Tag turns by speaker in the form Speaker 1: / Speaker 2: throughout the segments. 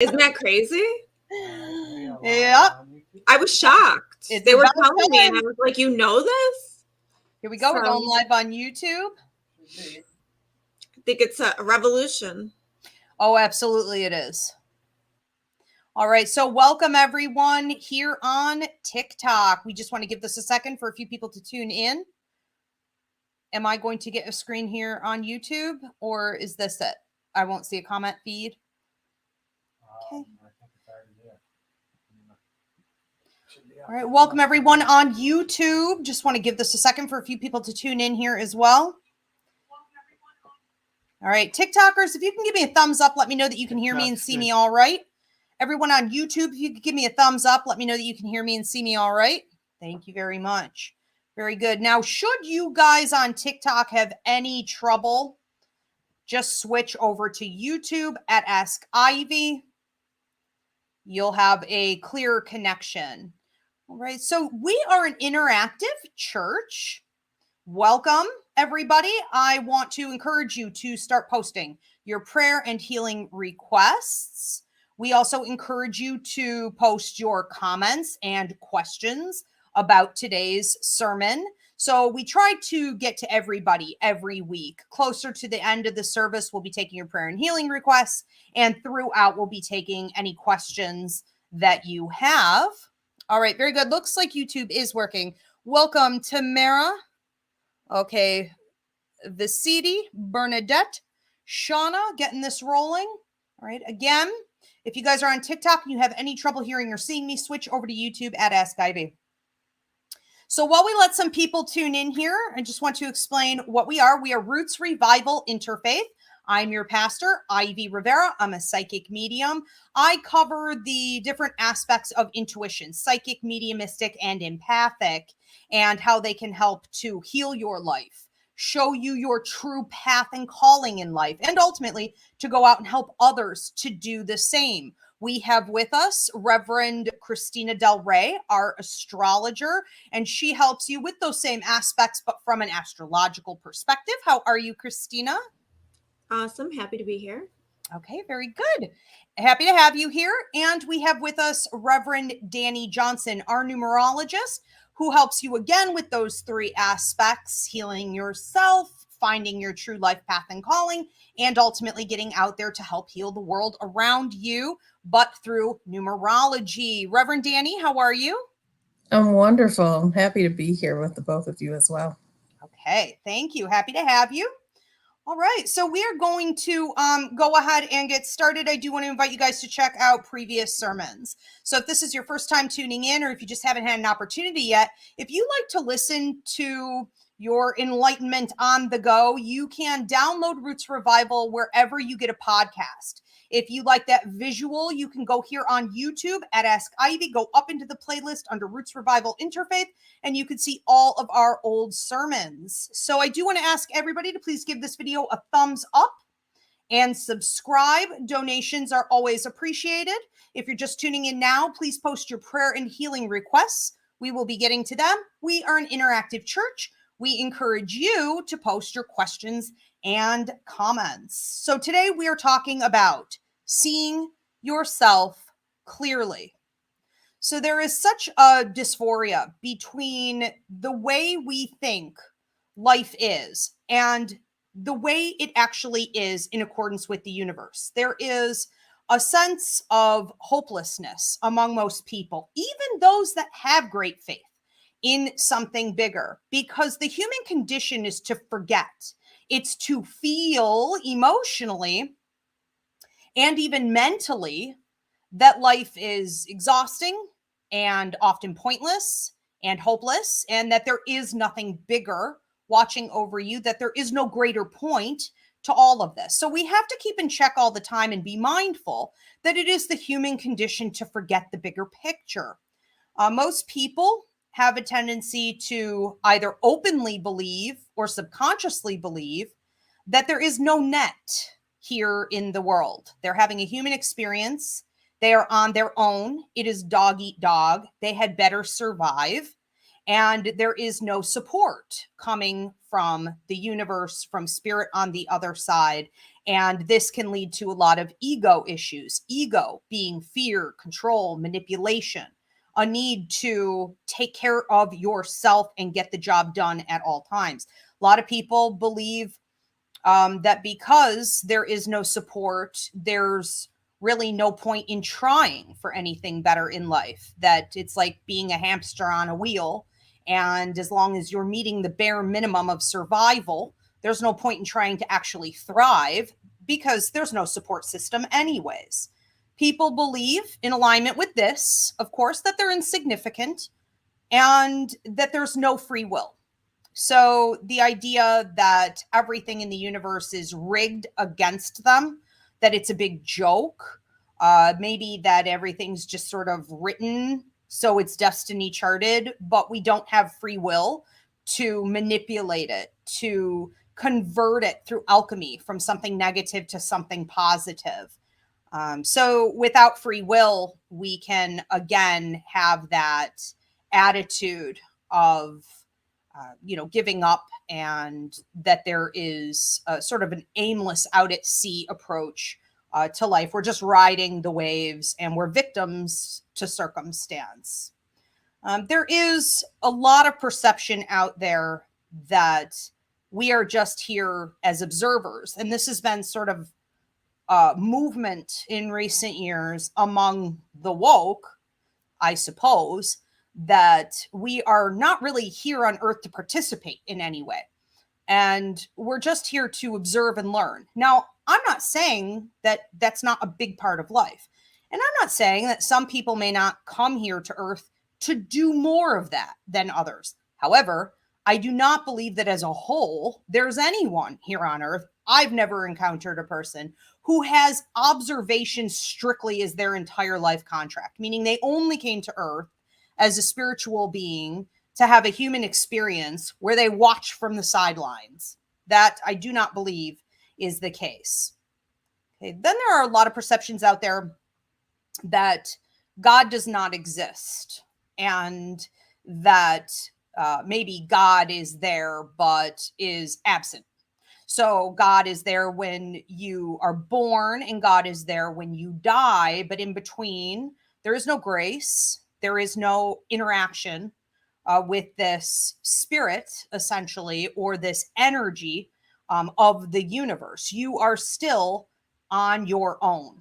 Speaker 1: Isn't that crazy?
Speaker 2: Yeah.
Speaker 1: I was shocked. They were
Speaker 2: about
Speaker 1: telling me, and I
Speaker 2: time.
Speaker 1: was like, you know this?
Speaker 2: Here we go. We're going live on YouTube.
Speaker 1: I think it's a revolution.
Speaker 2: Oh, absolutely it is. All right. So welcome everyone here on TikTok. We just want to give this a second for a few people to tune in. Am I going to get a screen here on YouTube, or is this it? I won't see a comment feed. Okay. All right. Welcome everyone on YouTube. Just want to give this a second for a few people to tune in here as well. All right. TikTokers, if you can give me a thumbs up, let me know that you can hear me and see me all right. Everyone on YouTube, if you could give me a thumbs up, let me know that you can hear me and see me all right. Thank you very much. Very good. Now, should you guys on TikTok have any trouble, just switch over to YouTube at Ask Ivy. You'll have a clearer connection. All right. So we are an interactive church. Welcome, everybody. I want to encourage you to start posting your prayer and healing requests. We also encourage you to post your comments and questions about today's sermon. So we try to get to everybody every week. Closer to the end of the service, we'll be taking your prayer and healing requests, and throughout, we'll be taking any questions that you have. All right, very good. Looks like YouTube is working. Welcome, Tamara. Okay, Visiti, Bernadette, Shauna, getting this rolling. All right, again, if you guys are on TikTok and you have any trouble hearing or seeing me, switch over to YouTube at Ask Ivy. So while we let some people tune in here, I just want to explain what we are. We are Roots Revival Interfaith. I'm your pastor, Ivy Rivera. I'm a psychic medium. I cover the different aspects of intuition, psychic, mediumistic, and empathic, and how they can help to heal your life, show you your true path and calling in life, and ultimately to go out and help others to do the same. We have with us Reverend Christina Del Rey, our astrologer, and she helps you with those same aspects, but from an astrological perspective. How are you, Christina?
Speaker 1: Awesome. Happy to be here.
Speaker 2: Okay, very good. Happy to have you here. And we have with us Reverend Danny Johnson, our numerologist, who helps you again with those three aspects: healing yourself, finding your true life path and calling, and ultimately getting out there to help heal the world around you, but through numerology. Reverend Danny, how are you?
Speaker 3: I'm wonderful. I'm happy to be here with the both of you as well.
Speaker 2: Okay, thank you. Happy to have you. All right, so we are going to go ahead and get started. I do want to invite you guys to check out previous sermons. So if this is your first time tuning in, or if you just haven't had an opportunity yet, if you like to listen to your enlightenment on the go, you can download Roots Revival wherever you get a podcast. If you like that visual, you can go here on YouTube at Ask Ivy, go up into the playlist under Roots Revival Interfaith, and you can see all of our old sermons. So I do want to ask everybody to please give this video a thumbs up and subscribe. Donations are always appreciated. If you're just tuning in now, please post your prayer and healing requests. We will be getting to them. We are an interactive church. We encourage you to post your questions and comments. So today we are talking about seeing yourself clearly. So there is such a dysphoria between the way we think life is and the way it actually is in accordance with the universe. There is a sense of hopelessness among most people, even those that have great faith in something bigger, because the human condition is to forget. It's to feel emotionally and even mentally that life is exhausting and often pointless and hopeless, and that there is nothing bigger watching over you, that there is no greater point to all of this. So we have to keep in check all the time and be mindful that it is the human condition to forget the bigger picture. Most people have a tendency to either openly believe or subconsciously believe that there is no net here in the world. They're having a human experience. They are on their own. It is dog eat dog. They had better survive. And there is no support coming from the universe, from spirit on the other side. And this can lead to a lot of ego issues. Ego being fear, control, manipulation, a need to take care of yourself and get the job done at all times. A lot of people believe that because there is no support, there's really no point in trying for anything better in life, that it's like being a hamster on a wheel. And as long as you're meeting the bare minimum of survival, there's no point in trying to actually thrive because there's no support system anyways. People believe, in alignment with this, of course, that they're insignificant and that there's no free will. So the idea that everything in the universe is rigged against them, that it's a big joke, maybe that everything's just sort of written, so it's destiny charted, but we don't have free will to manipulate it, to convert it through alchemy from something negative to something positive. So without free will, we can again have that attitude of giving up, and that there is sort of an aimless out at sea approach to life. We're just riding the waves and we're victims to circumstance. There is a lot of perception out there that we are just here as observers. And this has been sort of movement in recent years among the woke, I suppose, that we are not really here on earth to participate in any way. And we're just here to observe and learn. Now, I'm not saying that that's not a big part of life. And I'm not saying that some people may not come here to earth to do more of that than others. However, I do not believe that as a whole, there's anyone here on earth. I've never encountered a person who has observation strictly as their entire life contract, meaning they only came to earth as a spiritual being to have a human experience where they watch from the sidelines. That I do not believe is the case. Okay. Then there are a lot of perceptions out there that God does not exist, and that maybe God is there but is absent. So God is there when you are born and God is there when you die, but in between there is no grace. There is no interaction with this spirit, essentially, or this energy of the universe. You are still on your own.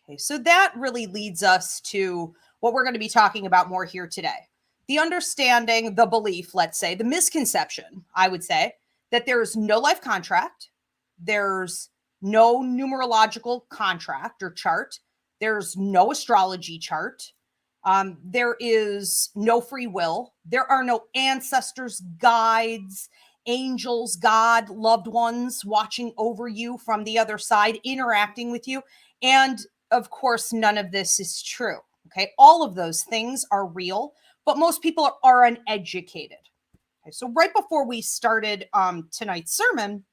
Speaker 2: Okay, so that really leads us to what we're going to be talking about more here today. The understanding, the belief, let's say, the misconception, I would say, that there's no life contract, there's no numerological contract or chart, there's no astrology chart. There is no free will. There are no ancestors, guides, angels, God, loved ones watching over you from the other side, interacting with you. And of course, none of this is true. Okay. All of those things are real, but most people are uneducated. Okay. So right before we started tonight's sermon,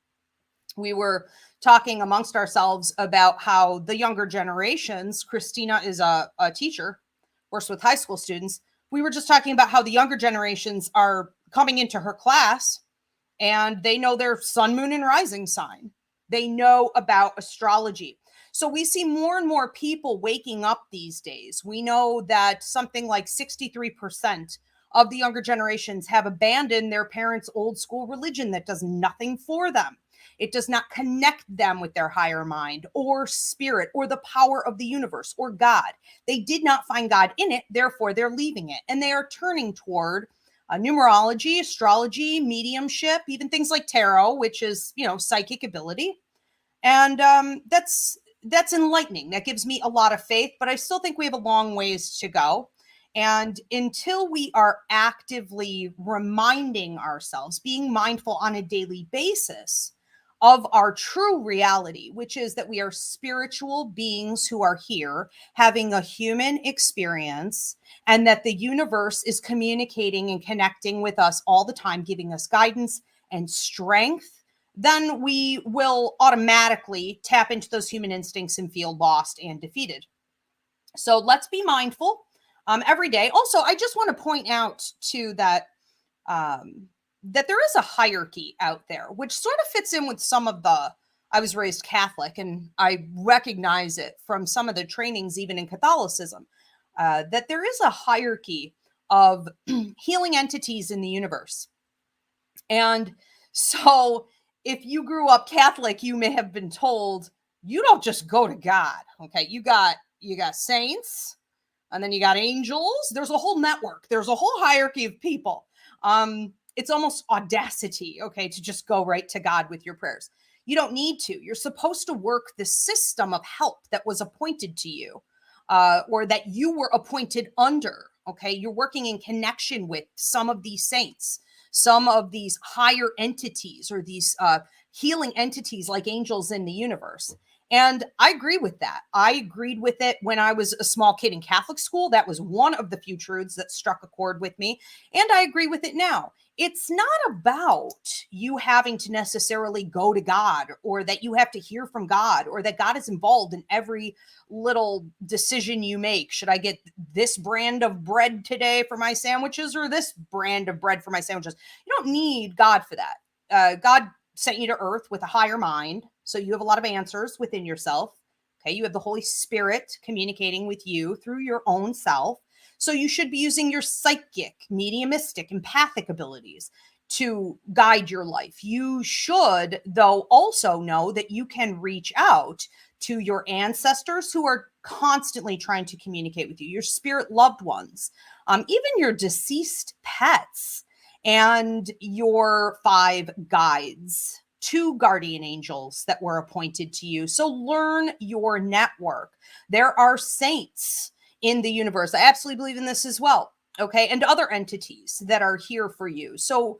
Speaker 2: we were talking amongst ourselves about how the younger generations, Christina is a teacher, works with high school students. We were just talking about how the younger generations are coming into her class and they know their sun, moon, and rising sign. They know about astrology. So we see more and more people waking up these days. We know that something like 63% of the younger generations have abandoned their parents' old school religion that does nothing for them. It does not connect them with their higher mind or spirit or the power of the universe or God. They did not find God in it, therefore they're leaving it. And they are turning toward numerology, astrology, mediumship, even things like tarot, which is, psychic ability. And that's enlightening. That gives me a lot of faith, but I still think we have a long ways to go. And until we are actively reminding ourselves, being mindful on a daily basis of our true reality, which is that we are spiritual beings who are here having a human experience, and that the universe is communicating and connecting with us all the time, giving us guidance and strength, then we will automatically tap into those human instincts and feel lost and defeated. So let's be mindful every day. Also, I just want to point out too that that there is a hierarchy out there, which sort of fits in with some of I was raised Catholic, and I recognize it from some of the trainings, even in Catholicism, that there is a hierarchy of healing entities in the universe. And so if you grew up Catholic, you may have been told, you don't just go to God. Okay. You got saints, and then you got angels. There's a whole network. There's a whole hierarchy of people. It's almost audacity, okay, to just go right to God with your prayers. You don't need to. You're supposed to work the system of help that was appointed to you, or that you were appointed under. Okay. You're working in connection with some of these saints, some of these higher entities, or these healing entities like angels in the universe. And I agree with that. I agreed with it when I was a small kid in Catholic school. That was one of the few truths that struck a chord with me. And I agree with it now. It's not about you having to necessarily go to God, or that you have to hear from God, or that God is involved in every little decision you make. Should I get this brand of bread today for my sandwiches, or this brand of bread for my sandwiches? You don't need God for that. God sent you to earth with a higher mind. So you have a lot of answers within yourself. Okay. You have the Holy Spirit communicating with you through your own self. So you should be using your psychic, mediumistic, empathic abilities to guide your life. You should, though, also know that you can reach out to your ancestors who are constantly trying to communicate with you, your spirit loved ones, even your deceased pets, and your 5 guides, 2 guardian angels that were appointed to you. So learn your network. There are saints in the universe. I absolutely believe in this as well. Okay. And other entities that are here for you. So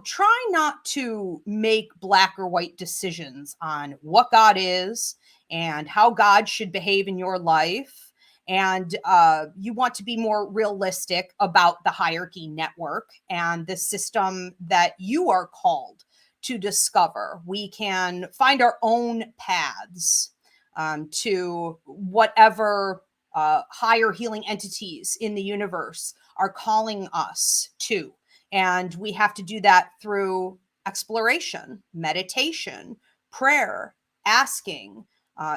Speaker 2: try not to make black or white decisions on what God is and how God should behave in your life. And you want to be more realistic about the hierarchy network and the system that you are called to discover. We can find our own paths to whatever higher healing entities in the universe are calling us to. And we have to do that through exploration, meditation, prayer, asking,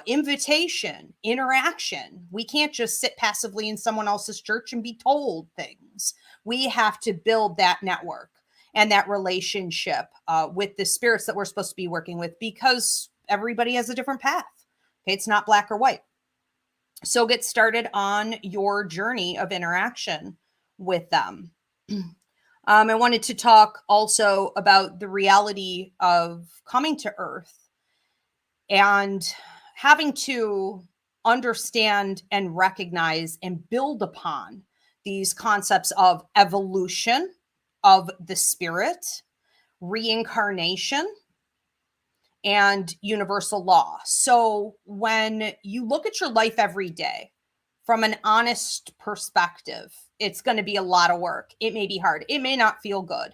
Speaker 2: invitation, interaction. We can't just sit passively in someone else's church and be told things. We have to build that network and that relationship with the spirits that we're supposed to be working with, because everybody has a different path. Okay, it's not black or white. So get started on your journey of interaction with them. I wanted to talk also about the reality of coming to Earth and having to understand and recognize and build upon these concepts of evolution of the spirit, reincarnation, and universal law. So when you look at your life every day from an honest perspective, it's going to be a lot of work. It may be hard. It may not feel good.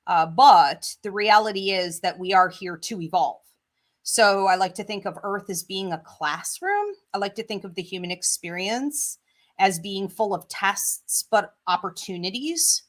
Speaker 2: But the reality is that we are here to evolve. So I like to think of Earth as being a classroom. I like to think of the human experience as being full of tests, but opportunities,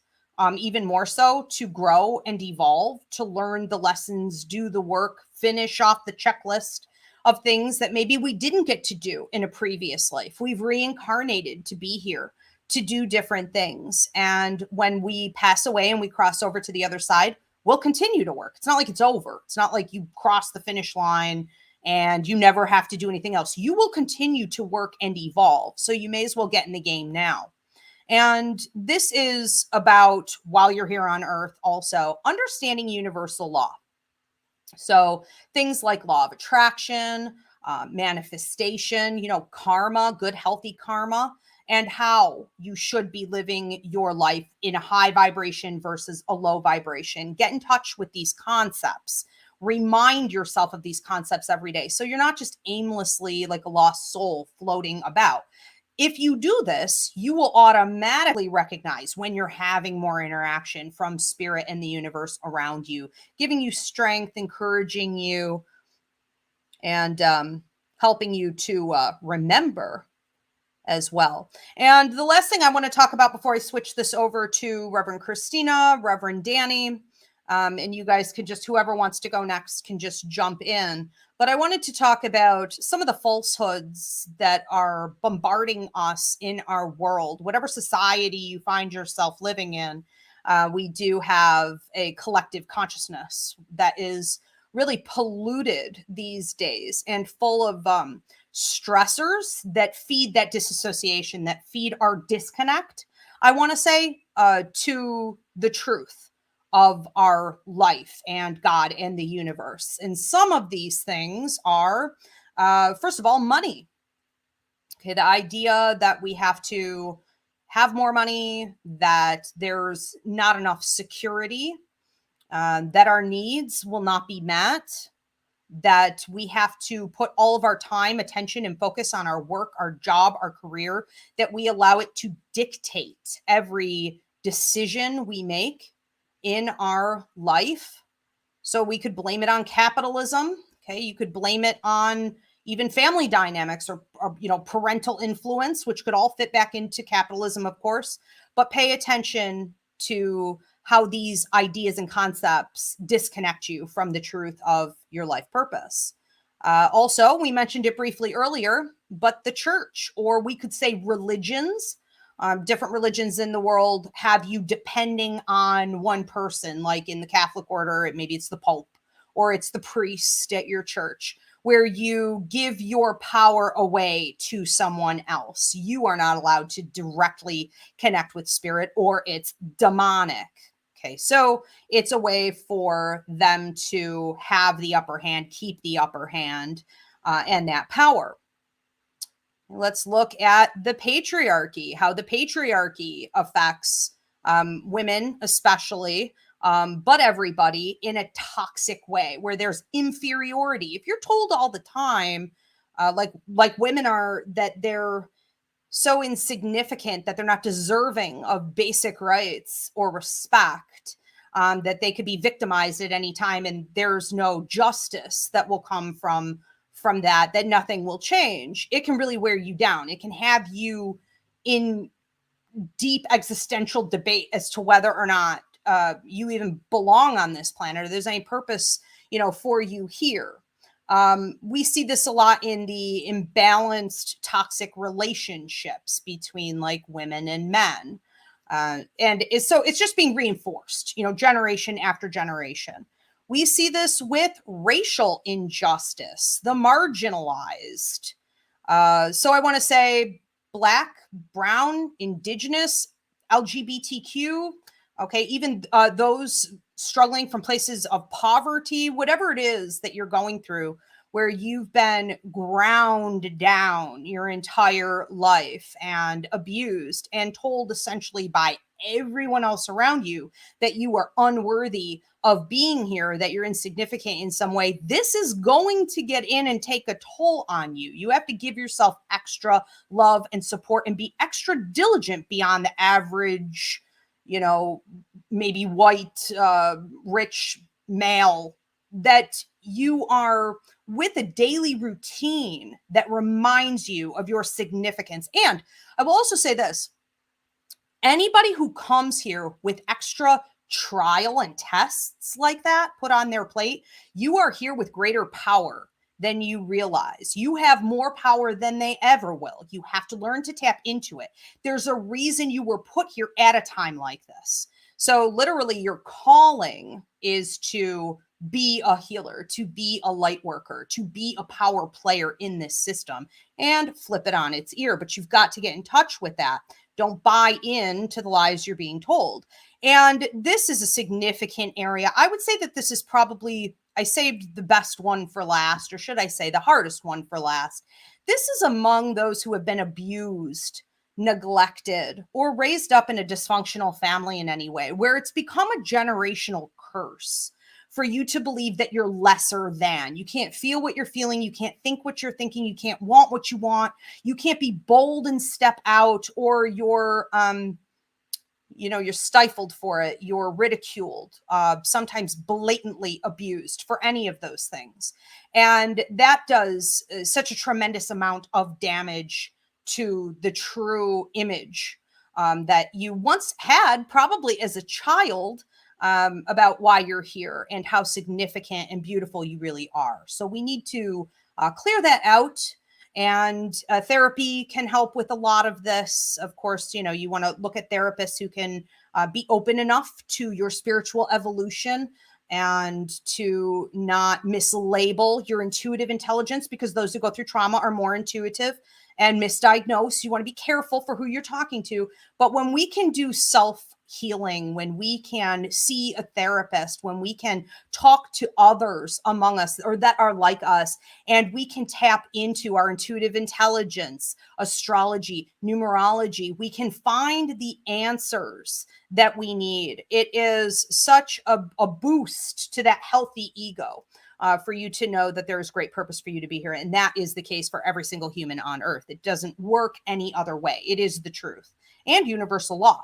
Speaker 2: even more so to grow and evolve, to learn the lessons, do the work, finish off the checklist of things that maybe we didn't get to do in a previous life. We've reincarnated to be here to do different things. And when we pass away and we cross over to the other side, we'll continue to work. It's not like it's over. It's not like you cross the finish line and you never have to do anything else. You will continue to work and evolve. So you may as well get in the game now. And this is about, while you're here on Earth, also understanding universal law. So things like law of attraction, manifestation, karma, good, healthy karma, and how you should be living your life in a high vibration versus a low vibration. Get in touch with these concepts. Remind yourself of these concepts every day. So you're not just aimlessly like a lost soul floating about. If you do this, you will automatically recognize when you're having more interaction from spirit and the universe around you, giving you strength, encouraging you, and helping you to remember as well. And the last thing I want to talk about before I switch this over to Reverend Christina, Reverend Danny, And you guys could just, whoever wants to go next can just jump in. But I wanted to talk about some of the falsehoods that are bombarding us in our world. Whatever society you find yourself living in, we do have a collective consciousness that is really polluted these days and full of stressors that feed that disassociation, that feed our disconnect, I want to say, to the truth of our life and God and the universe. And some of these things are, first of all, money. Okay, the idea that we have to have more money, that there's not enough security, that our needs will not be met, that we have to put all of our time, attention, and focus on our work, our job, our career, that we allow it to dictate every decision we make in our life. So we could blame it on capitalism. Okay, you could blame it on even family dynamics or parental influence, which could all fit back into capitalism, of course. But pay attention to how these ideas and concepts disconnect you from the truth of your life purpose. Also, we mentioned it briefly earlier, but the church, or we could say religions, different religions in the world have you depending on one person, like in the Catholic order, maybe it's the Pope or it's the priest at your church, where you give your power away to someone else. You are not allowed to directly connect with spirit, or it's demonic. Okay, so it's a way for them to have the upper hand, keep the upper hand, and that power. Let's look at the patriarchy, how the patriarchy affects women especially, but everybody in a toxic way where there's inferiority. If you're told all the time, like women are, that they're so insignificant, that they're not deserving of basic rights or respect, that they could be victimized at any time and there's no justice that will come from that nothing will change. It can really wear you down. It can have you in deep existential debate as to whether or not you even belong on this planet, or there's any purpose, for you here. We see this a lot in the imbalanced toxic relationships between like women and men. And it's just being reinforced, generation after generation. We see this with racial injustice, the marginalized. So I want to say Black, brown, indigenous, LGBTQ, okay, even those struggling from places of poverty, whatever it is that you're going through, where you've been ground down your entire life and abused and told essentially by everyone else around you that you are unworthy of being here, that you're insignificant in some way. This is going to get in and take a toll on you. You have to give yourself extra love and support and be extra diligent beyond the average, maybe white, rich male, that you are with a daily routine that reminds you of your significance. And I will also say this: anybody who comes here with extra trial and tests like that put on their plate, you are here with greater power than you realize. You have more power than they ever will. You have to learn to tap into it. There's a reason you were put here at a time like this. So literally your calling is to be a healer, to be a light worker, to be a power player in this system, and flip it on its ear. But you've got to get in touch with that. Don't buy into the lies you're being told. And this is a significant area. I would say that this is probably, I saved the best one for last, or should I say the hardest one for last. This is among those who have been abused, neglected, or raised up in a dysfunctional family in any way, where it's become a generational curse for you to believe that you're lesser than. You can't feel what you're feeling. You can't think what you're thinking. You can't want what you want. You can't be bold and step out, or you're stifled for it. You're ridiculed, sometimes blatantly abused for any of those things. And that does such a tremendous amount of damage to the true image that you once had, probably as a child, about why you're here and how significant and beautiful you really are. So we need to clear that out. And therapy can help with a lot of this. Of course, you know, you want to look at therapists who can be open enough to your spiritual evolution and to not mislabel your intuitive intelligence, because those who go through trauma are more intuitive and misdiagnosed. You want to be careful for who you're talking to. But when we can do self-healing, when we can see a therapist, when we can talk to others among us or that are like us, and we can tap into our intuitive intelligence, astrology, numerology, we can find the answers that we need. It is such a boost to that healthy ego. For you to know that there is great purpose for you to be here. And that is the case for every single human on earth. It doesn't work any other way. It is the truth and universal law.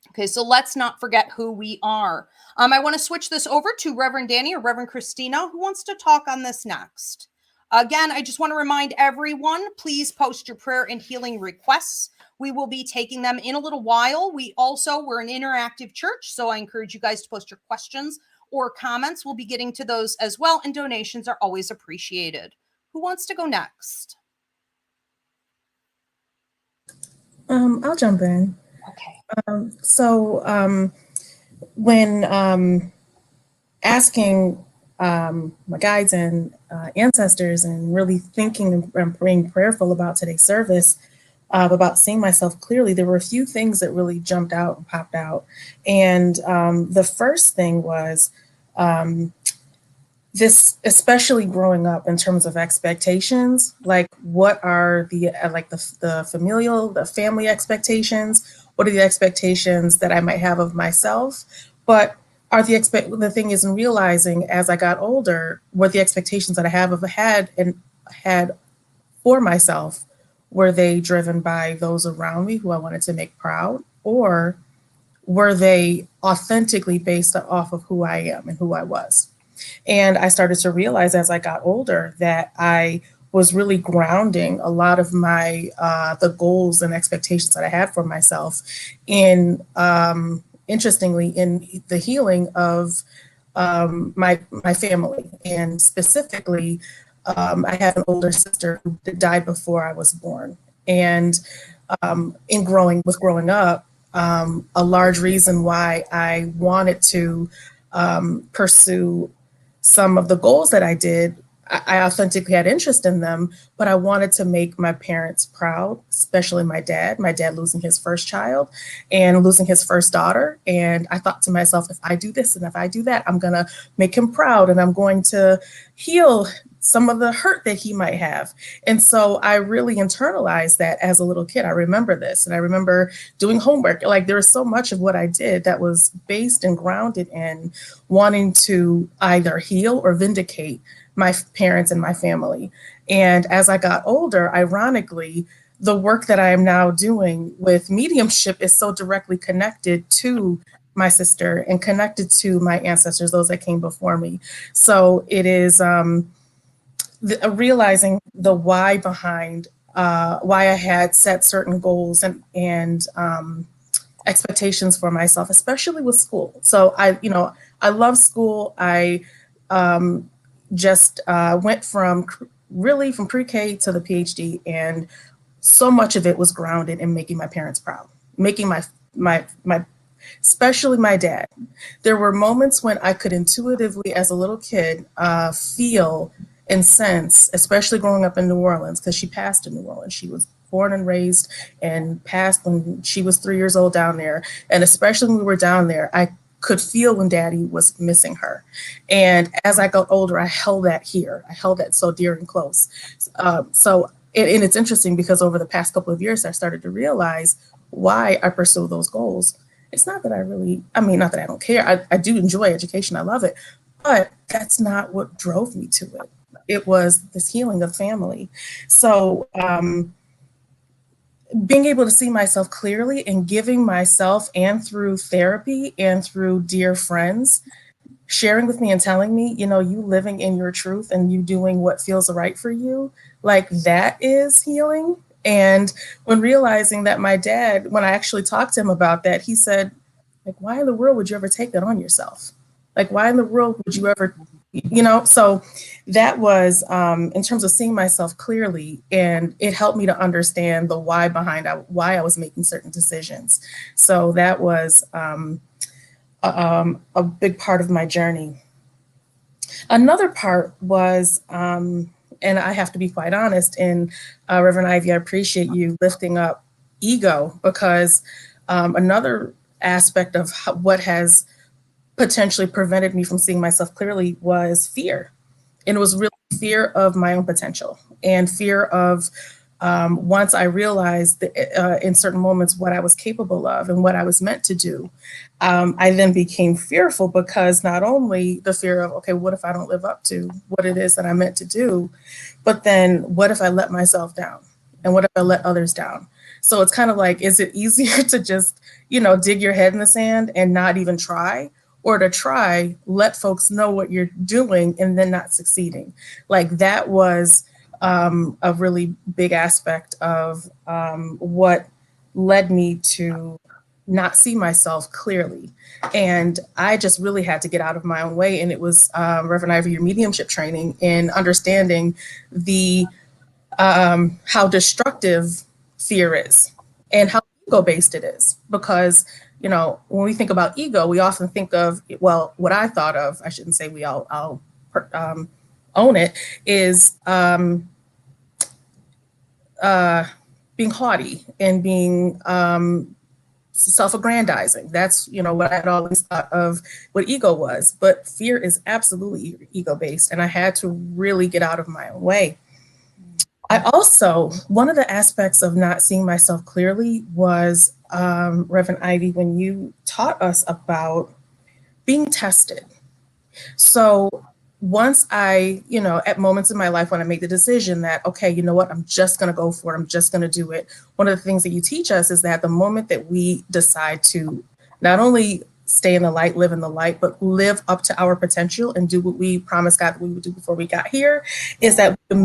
Speaker 2: Okay, so let's not forget who we are. I want to switch this over to Reverend Danny or Reverend Christina, who wants to talk on this next. Again, I just want to remind everyone, please post your prayer and healing requests. We will be taking them in a little while. We're an interactive church, so I encourage you guys to post your questions or comments. We'll be getting to those as well, and donations are always appreciated. Who wants to go next?
Speaker 3: I'll jump in.
Speaker 2: Okay.
Speaker 3: When asking my guides and ancestors and really thinking and being prayerful about today's service, about seeing myself clearly, there were a few things that really jumped out and popped out. And the first thing was this, especially growing up in terms of expectations, like what are the the family expectations? What are the expectations that I might have of myself? But the thing is, in realizing as I got older, what the expectations that I had for myself, were they driven by those around me who I wanted to make proud, or were they authentically based off of who I am and who I was? And I started to realize as I got older that I was really grounding a lot of my the goals and expectations that I had for myself in, interestingly, in the healing of my family. And specifically, I had an older sister who died before I was born. And growing up, a large reason why I wanted to pursue some of the goals that I did, I authentically had interest in them, but I wanted to make my parents proud, especially my dad losing his first child and losing his first daughter. And I thought to myself, if I do this and if I do that, I'm going to make him proud and I'm going to heal some of the hurt that he might have. And so I really internalized that as a little kid. I remember this, and I remember doing homework. Like, there was so much of what I did that was based and grounded in wanting to either heal or vindicate my parents and my family. And as I got older, ironically, the work that I am now doing with mediumship is so directly connected to my sister and connected to my ancestors, those that came before me. So it is realizing the why behind why I had set certain goals and expectations for myself, especially with school. So I love school. I just went from pre-K to the PhD, and so much of it was grounded in making my parents proud, making my especially my dad. There were moments when I could intuitively, as a little kid, feel and sense, especially growing up in New Orleans, because she passed in New Orleans. She was born and raised and passed when she was 3 years old down there. And especially when we were down there, I could feel when Daddy was missing her. And as I got older, I held that here. I held that so dear and close. And it's interesting because over the past couple of years, I started to realize why I pursue those goals. It's not that not that I don't care. I do enjoy education. I love it. But that's not what drove me to it. It was this healing of family. So being able to see myself clearly and giving myself, and through therapy and through dear friends, sharing with me and telling me, you living in your truth and you doing what feels right for you, like that is healing. And when realizing that my dad, when I actually talked to him about that, he said, Like, why in the world would you ever take that on yourself? Like, why in the world would you ever, so that was in terms of seeing myself clearly, and it helped me to understand the why behind why I was making certain decisions. So that was a big part of my journey. Another part was, and I have to be quite honest, and Reverend Ivy, I appreciate you lifting up ego, because another aspect of what has potentially prevented me from seeing myself clearly was fear. And it was really fear of my own potential and fear of once I realized that, in certain moments what I was capable of and what I was meant to do, I then became fearful, because not only the fear of, okay, what if I don't live up to what it is that I'm meant to do, but then what if I let myself down? And what if I let others down? So it's kind of like, is it easier to just, dig your head in the sand and not even try? Or to try, let folks know what you're doing and then not succeeding? Like, that was a really big aspect of what led me to not see myself clearly. And I just really had to get out of my own way. And it was Reverend Ivy, your mediumship training, in understanding the how destructive fear is and how ego-based it is. Because, when we think about ego, we often think of, well, what I thought of, I shouldn't say we all, I'll own it, is being haughty and being self-aggrandizing. That's, what I had always thought of what ego was. But fear is absolutely ego-based, and I had to really get out of my own way. I also, one of the aspects of not seeing myself clearly was, Reverend Ivy, when you taught us about being tested. So once I, at moments in my life when I make the decision that, okay, you know what, I'm just going to go for it, I'm just going to do it. One of the things that you teach us is that the moment that we decide to not only stay in the light, live in the light, but live up to our potential and do what we promised God that we would do before we got here, is that we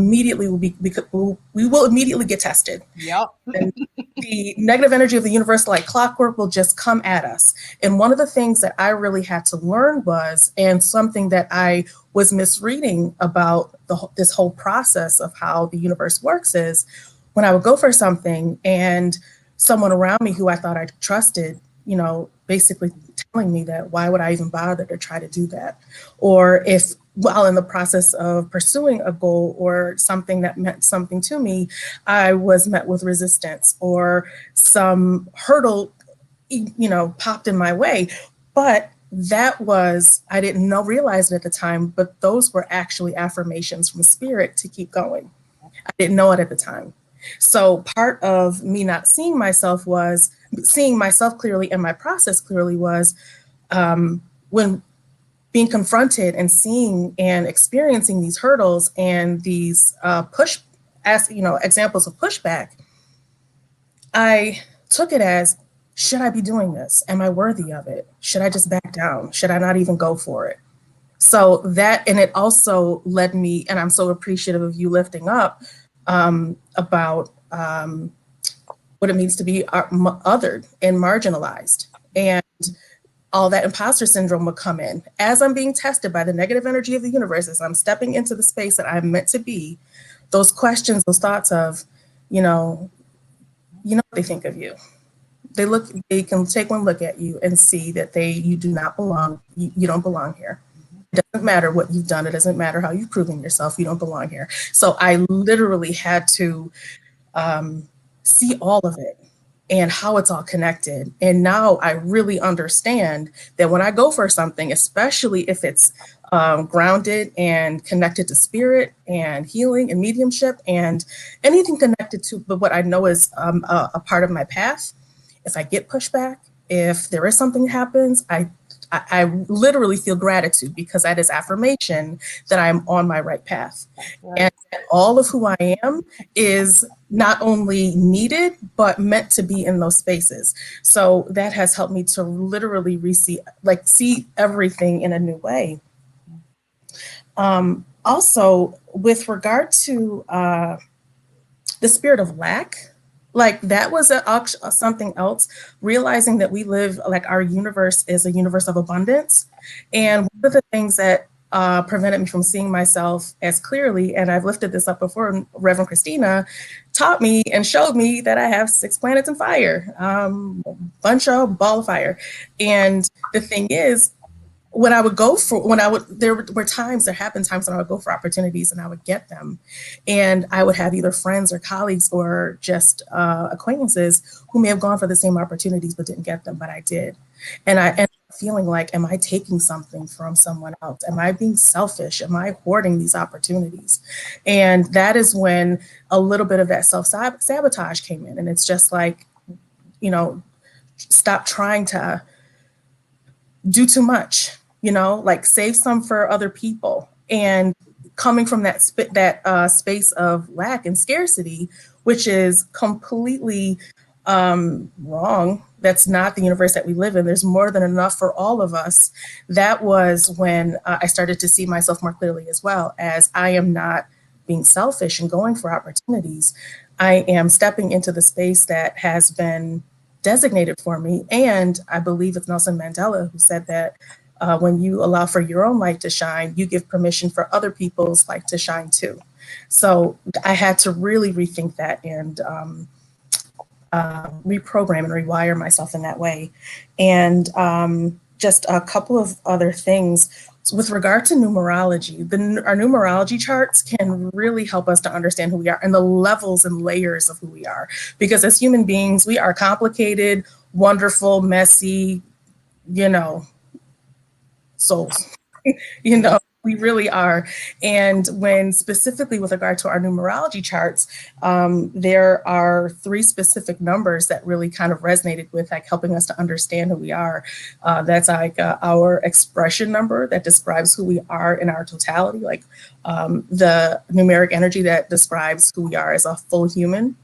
Speaker 3: will immediately get tested.
Speaker 2: Yep.
Speaker 3: And the negative energy of the universe, like clockwork, will just come at us. And one of the things that I really had to learn was, and something that I was misreading about this whole process of how the universe works, is when I would go for something and someone around me who I thought I trusted, basically telling me that why would I even bother to try to do that? Or if while in the process of pursuing a goal or something that meant something to me, I was met with resistance or some hurdle, popped in my way. But that was, I didn't realize it at the time, but those were actually affirmations from spirit to keep going. I didn't know it at the time. So part of me not seeing myself was seeing myself clearly, and my process clearly was when being confronted and seeing and experiencing these hurdles and these examples of pushback, I took it as, should I be doing this? Am I worthy of it? Should I just back down? Should I not even go for it? So that, and it also led me, and I'm so appreciative of you lifting up about what it means to be othered and marginalized. And all that imposter syndrome would come in as I'm being tested by the negative energy of the universe, as I'm stepping into the space that I'm meant to be. Those questions, those thoughts of, what they think of you. They can take one look at you and see that you do not belong. You don't belong here. It doesn't matter what you've done. It doesn't matter how you've proven yourself. You don't belong here. So I literally had to see all of it and how it's all connected. And now I really understand that when I go for something, especially if it's grounded and connected to spirit and healing and mediumship and anything connected to what I know is a part of my path, if I get pushback, if there is something that happens, I literally feel gratitude, because that is affirmation that I'm on my right path. Right. And that all of who I am is not only needed, but meant to be in those spaces. So that has helped me to literally see everything in a new way. Also, with regard to the spirit of lack, Like that was something else, realizing that we live, like our universe is a universe of abundance. And one of the things that prevented me from seeing myself as clearly, and I've lifted this up before, Reverend Christina taught me and showed me that I have 6 planets in fire, bunch of ball of fire. And the thing is, when I would go for, there happened times when I would go for opportunities and I would get them. And I would have either friends or colleagues or just acquaintances who may have gone for the same opportunities but didn't get them, but I did. And I ended up feeling like, am I taking something from someone else? Am I being selfish? Am I hoarding these opportunities? And that is when a little bit of that self-sabotage came in. And it's just like, stop trying to do too much, like save some for other people. And coming from that space of lack and scarcity, which is completely wrong. That's not the universe that we live in. There's more than enough for all of us. That was when I started to see myself more clearly, as well as I am not being selfish and going for opportunities. I am stepping into the space that has been designated for me. And I believe it's Nelson Mandela who said that when you allow for your own light to shine, you give permission for other people's light to shine too. So I had to really rethink that and reprogram and rewire myself in that way. And just a couple of other things. So with regard to numerology, our numerology charts can really help us to understand who we are and the levels and layers of who we are. Because as human beings, we are complicated, wonderful, messy, souls. We really are. And when specifically with regard to our numerology charts, there are 3 specific numbers that really kind of resonated with like helping us to understand who we are. That's like our expression number that describes who we are in our totality, like the numeric energy that describes who we are as a full human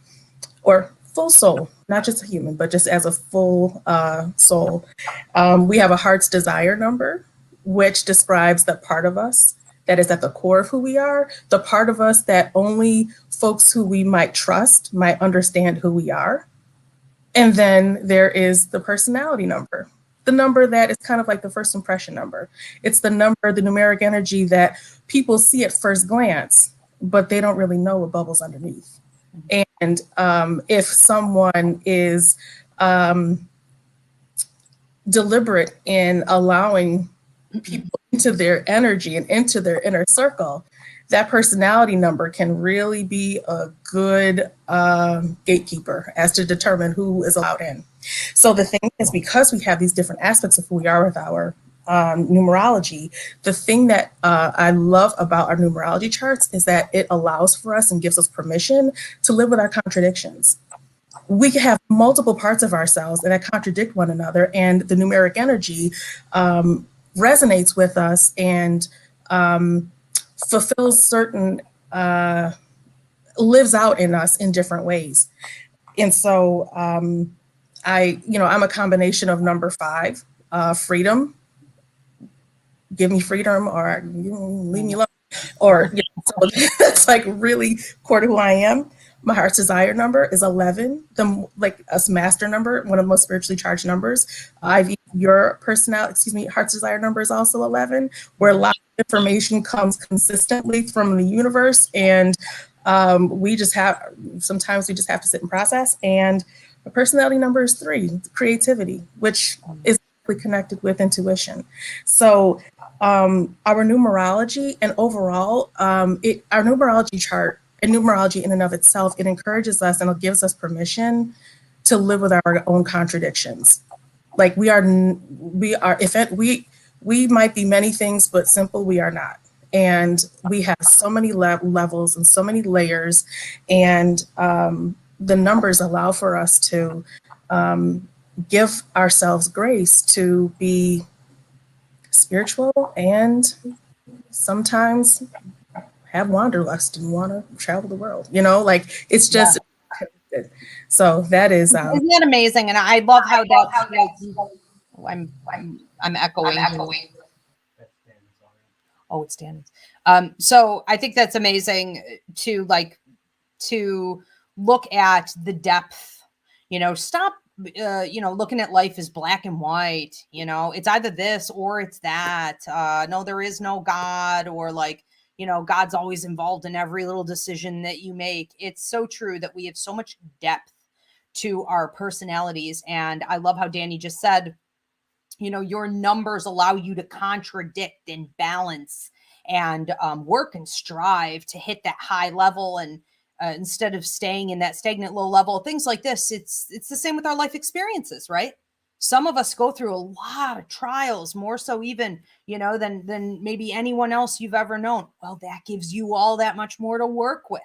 Speaker 3: or full soul, not just a human, but just as a full soul. We have a heart's desire number, which describes the part of us that is at the core of who we are, the part of us that only folks who we might trust might understand who we are. And then there is the personality number, the number that is kind of like the first impression number. It's the number, the numeric energy that people see at first glance, but they don't really know what bubbles underneath. And if someone is deliberate in allowing people into their energy and into their inner circle, that personality number can really be a good gatekeeper as to determine who is allowed in. So the thing is, because we have these different aspects of who we are with our numerology, the thing that I love about our numerology charts is that it allows for us and gives us permission to live with our contradictions. We can have multiple parts of ourselves that contradict one another, and the numeric energy resonates with us and fulfills certain, lives out in us in different ways. And so I'm a combination of number 5, freedom, give me freedom or leave me alone. Or so it's like really core to who I am. My heart's desire number is 11, a master number, one of the most spiritually charged numbers. Your heart's desire number is also 11, where a lot of information comes consistently from the universe, and sometimes we just have to sit and process. And the personality number is 3, creativity, which is connected with intuition. So our numerology and overall, our numerology chart and numerology in and of itself, it encourages us and it gives us permission to live with our own contradictions. Like we might be many things, but simple we are not. And we have so many levels and so many layers, and the numbers allow for us to give ourselves grace to be spiritual and sometimes have wanderlust and want to travel the world. It's just so that is
Speaker 2: isn't that amazing? And I love how I'm echoing. Oh, it's Danny's. So I think that's amazing to look at the depth, stop, looking at life as black and white, it's either this or it's that. No, there is no God, or like, God's always involved in every little decision that you make. It's so true that we have so much depth to our personalities. And I love how Danny just said, your numbers allow you to contradict and balance and work and strive to hit that high level. And instead of staying in that stagnant low level, things like this, it's the same with our life experiences, right? Some of us go through a lot of trials, more so even, than maybe anyone else you've ever known. Well, that gives you all that much more to work with.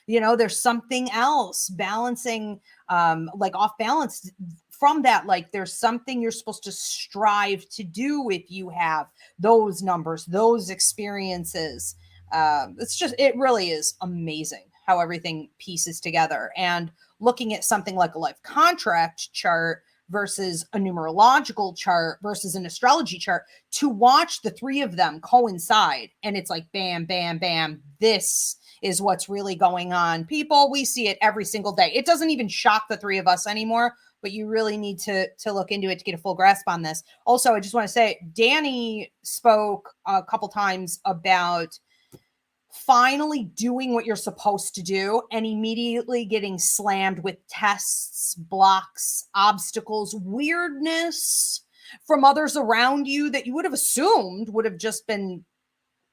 Speaker 2: There's something else balancing, like off balance from that. Like there's something you're supposed to strive to do if you have those numbers, those experiences. It really is amazing how everything pieces together. And looking at something like a life contract chart versus a numerological chart versus an astrology chart, to watch the three of them coincide. And it's like, bam, bam, bam. This is what's really going on. People, we see it every single day. It doesn't even shock the three of us anymore, but you really need to look into it to get a full grasp on this. Also, I just want to say, Danny spoke a couple times about finally doing what you're supposed to do and immediately getting slammed with tests, blocks, obstacles, weirdness from others around you that you would have assumed would have just been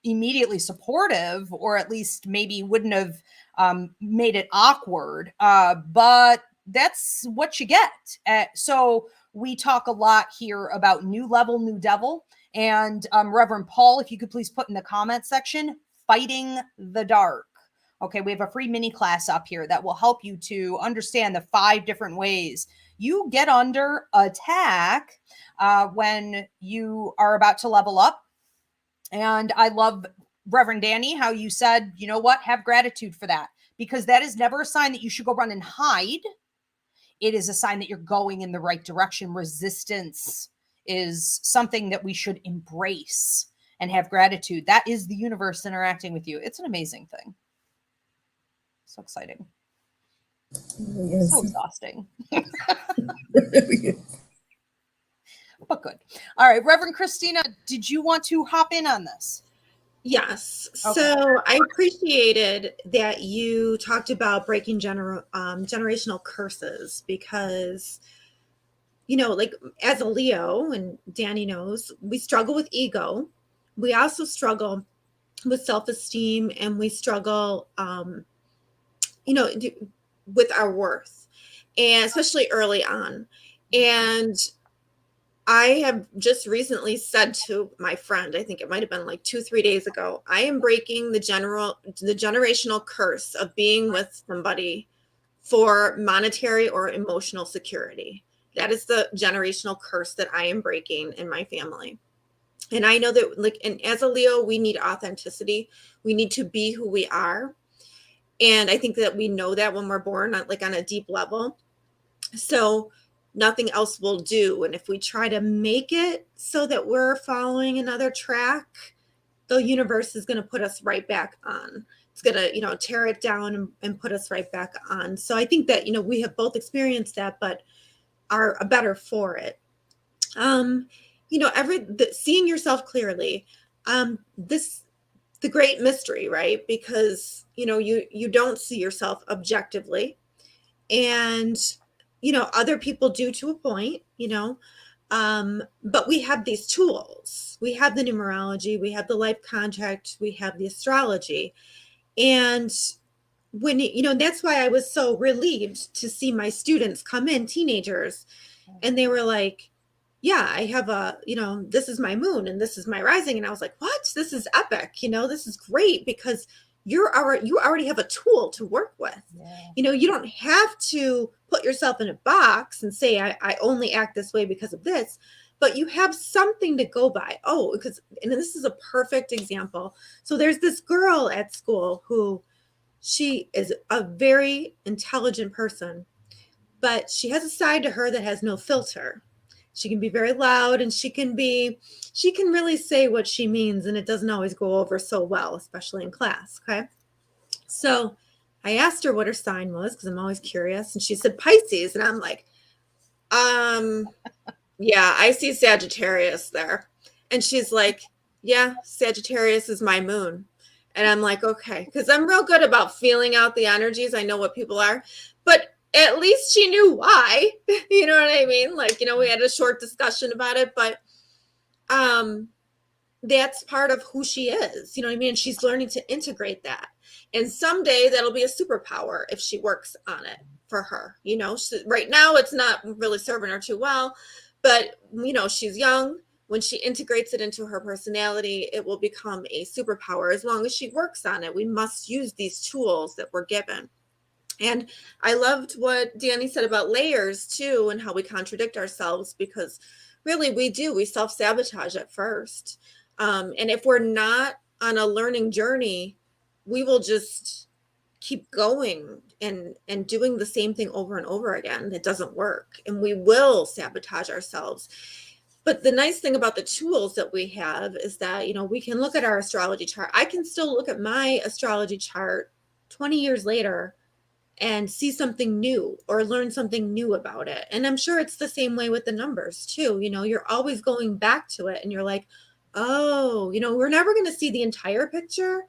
Speaker 2: immediately supportive, or at least maybe wouldn't have made it awkward. But that's what you get. So we talk a lot here about new level, new devil. And Reverend Paul, if you could please put in the comment section, fighting the dark. Okay, we have a free mini class up here that will help you to understand the 5 different ways you get under attack when you are about to level up. And I love, Reverend Danny, how you said, you know what, have gratitude for that, because that is never a sign that you should go run and hide. It is a sign that you're going in the right direction. Resistance is something that we should embrace and have gratitude. That is the universe interacting with you. It's an amazing thing. So exciting.
Speaker 3: Yes.
Speaker 2: So exhausting. But good. All right, Reverend Christina, did you want to hop in on this?
Speaker 1: Yes.
Speaker 2: Okay.
Speaker 1: So I appreciated that you talked about breaking generational curses, because, like as a Leo, and Danny knows, we struggle with ego. We also struggle with self-esteem, and we struggle, with our worth, and especially early on. And I have just recently said to my friend, I think it might have been like 2-3 days ago, I am breaking the generational curse of being with somebody for monetary or emotional security. That is the generational curse that I am breaking in my family. And I know that, and as a Leo, we need authenticity. We need to be who we are. And I think that we know that when we're born, on a deep level. So nothing else will do. And if we try to make it so that we're following another track, the universe is going to put us right back on. It's going to, tear it down and put us right back on. So I think that, we have both experienced that, but are better for it. Seeing yourself clearly, the great mystery, right? Because, you don't see yourself objectively, and other people do to a point, but we have these tools. We have the numerology, we have the life contract, we have the astrology. And when, that's why I was so relieved to see my students come in, teenagers, and they were like, yeah, I have this is my moon and this is my rising. And I was like, what? This is epic. This is great, because you already have a tool to work with. Yeah. You don't have to put yourself in a box and say, I only act this way because of this, but you have something to go by. And this is a perfect example. So there's this girl at school who, she is a very intelligent person, but she has a side to her that has no filter. She can be very loud, and she can really say what she means, and it doesn't always go over so well, especially in class. Okay. So I asked her what her sign was because I'm always curious, and she said Pisces, and I'm like, yeah, I see Sagittarius there. And she's like, yeah, Sagittarius is my moon. And I'm like, okay, because I'm real good about feeling out the energies. I know what people are, but at least she knew why. You know what I mean? Like, we had a short discussion about it, but that's part of who she is. You know what I mean? She's learning to integrate that. And someday that'll be a superpower if she works on it for her. Right now it's not really serving her too well, but she's young. When she integrates it into her personality, it will become a superpower as long as she works on it. We must use these tools that we're given. And I loved what Danny said about layers too, and how we contradict ourselves, because really we self-sabotage at first. And if we're not on a learning journey, we will just keep going and doing the same thing over and over again. It doesn't work, and we will sabotage ourselves. But the nice thing about the tools that we have is that, we can look at our astrology chart. I can still look at my astrology chart 20 years later and see something new or learn something new about it. And I'm sure it's the same way with the numbers too. You're always going back to it and you're like, oh, we're never going to see the entire picture.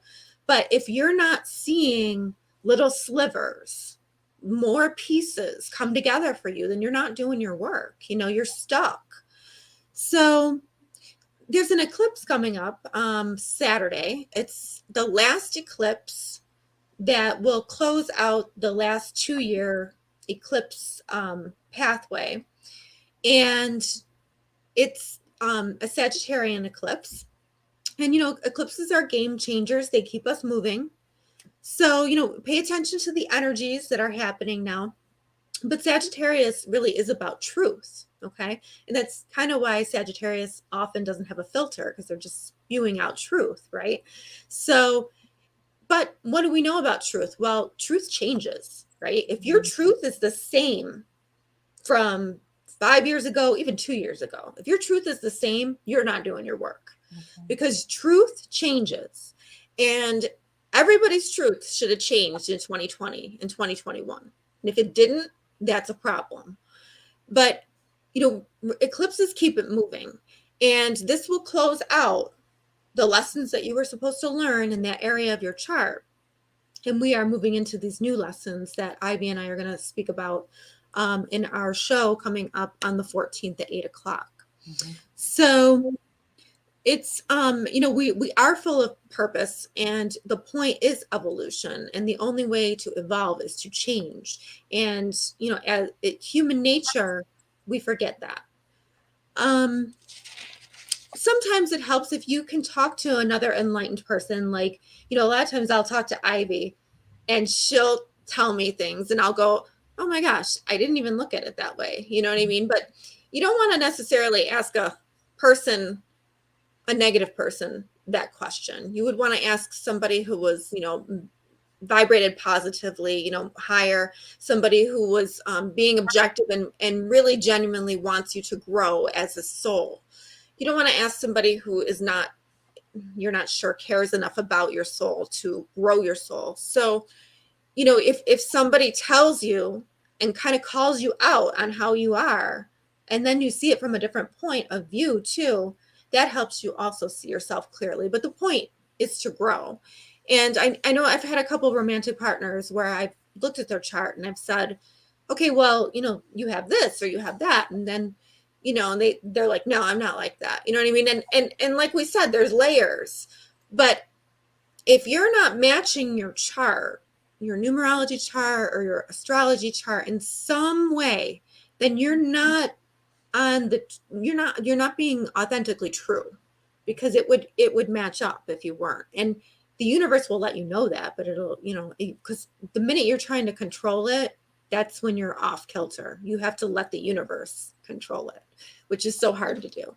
Speaker 1: But if you're not seeing little slivers, more pieces come together for you, then you're not doing your work. You're stuck. So there's an eclipse coming up Saturday. It's the last eclipse that will close out the last 2-year eclipse pathway. And it's a Sagittarian eclipse. And, eclipses are game changers. They keep us moving. So, pay attention to the energies that are happening now. But Sagittarius really is about truth. Okay. And that's kind of why Sagittarius often doesn't have a filter, because they're just spewing out truth. Right. So, but what do we know about truth? Well, truth changes, right? If your truth is the same from 5 years ago, even 2 years ago, if your truth is the same, you're not doing your work, because truth changes. And everybody's truth should have changed in 2020 and 2021. And if it didn't, that's a problem. But, eclipses keep it moving. And this will close out the lessons that you were supposed to learn in that area of your chart. And we are moving into these new lessons that Ivy and I are going to speak about in our show coming up on the 14th at 8:00. So it's, we are full of purpose, and the point is evolution. And the only way to evolve is to change. And, as human nature, we forget that. Sometimes it helps if you can talk to another enlightened person. Like, a lot of times I'll talk to Ivy and she'll tell me things and I'll go, oh my gosh, I didn't even look at it that way. You know what I mean? But you don't want to necessarily ask a negative person, that question. You would want to ask somebody who was, vibrated positively, higher, somebody who was being objective and really genuinely wants you to grow as a soul. You don't want to ask somebody who is not, you're not sure cares enough about your soul to grow your soul. So, if somebody tells you and kind of calls you out on how you are, and then you see it from a different point of view too, that helps you also see yourself clearly. But the point is to grow. And I know I've had a couple of romantic partners where I've looked at their chart and I've said, okay, well, you have this or you have that. And then, and they're like, no, I'm not like that. You know what I mean? And like we said, there's layers. But if you're not matching your chart, your numerology chart or your astrology chart in some way, then you're not being authentically true, because it would match up if you weren't. And the universe will let you know that, but it'll, because the minute you're trying to control it, that's when you're off kilter. You have to let the universe control it, which is so hard to do.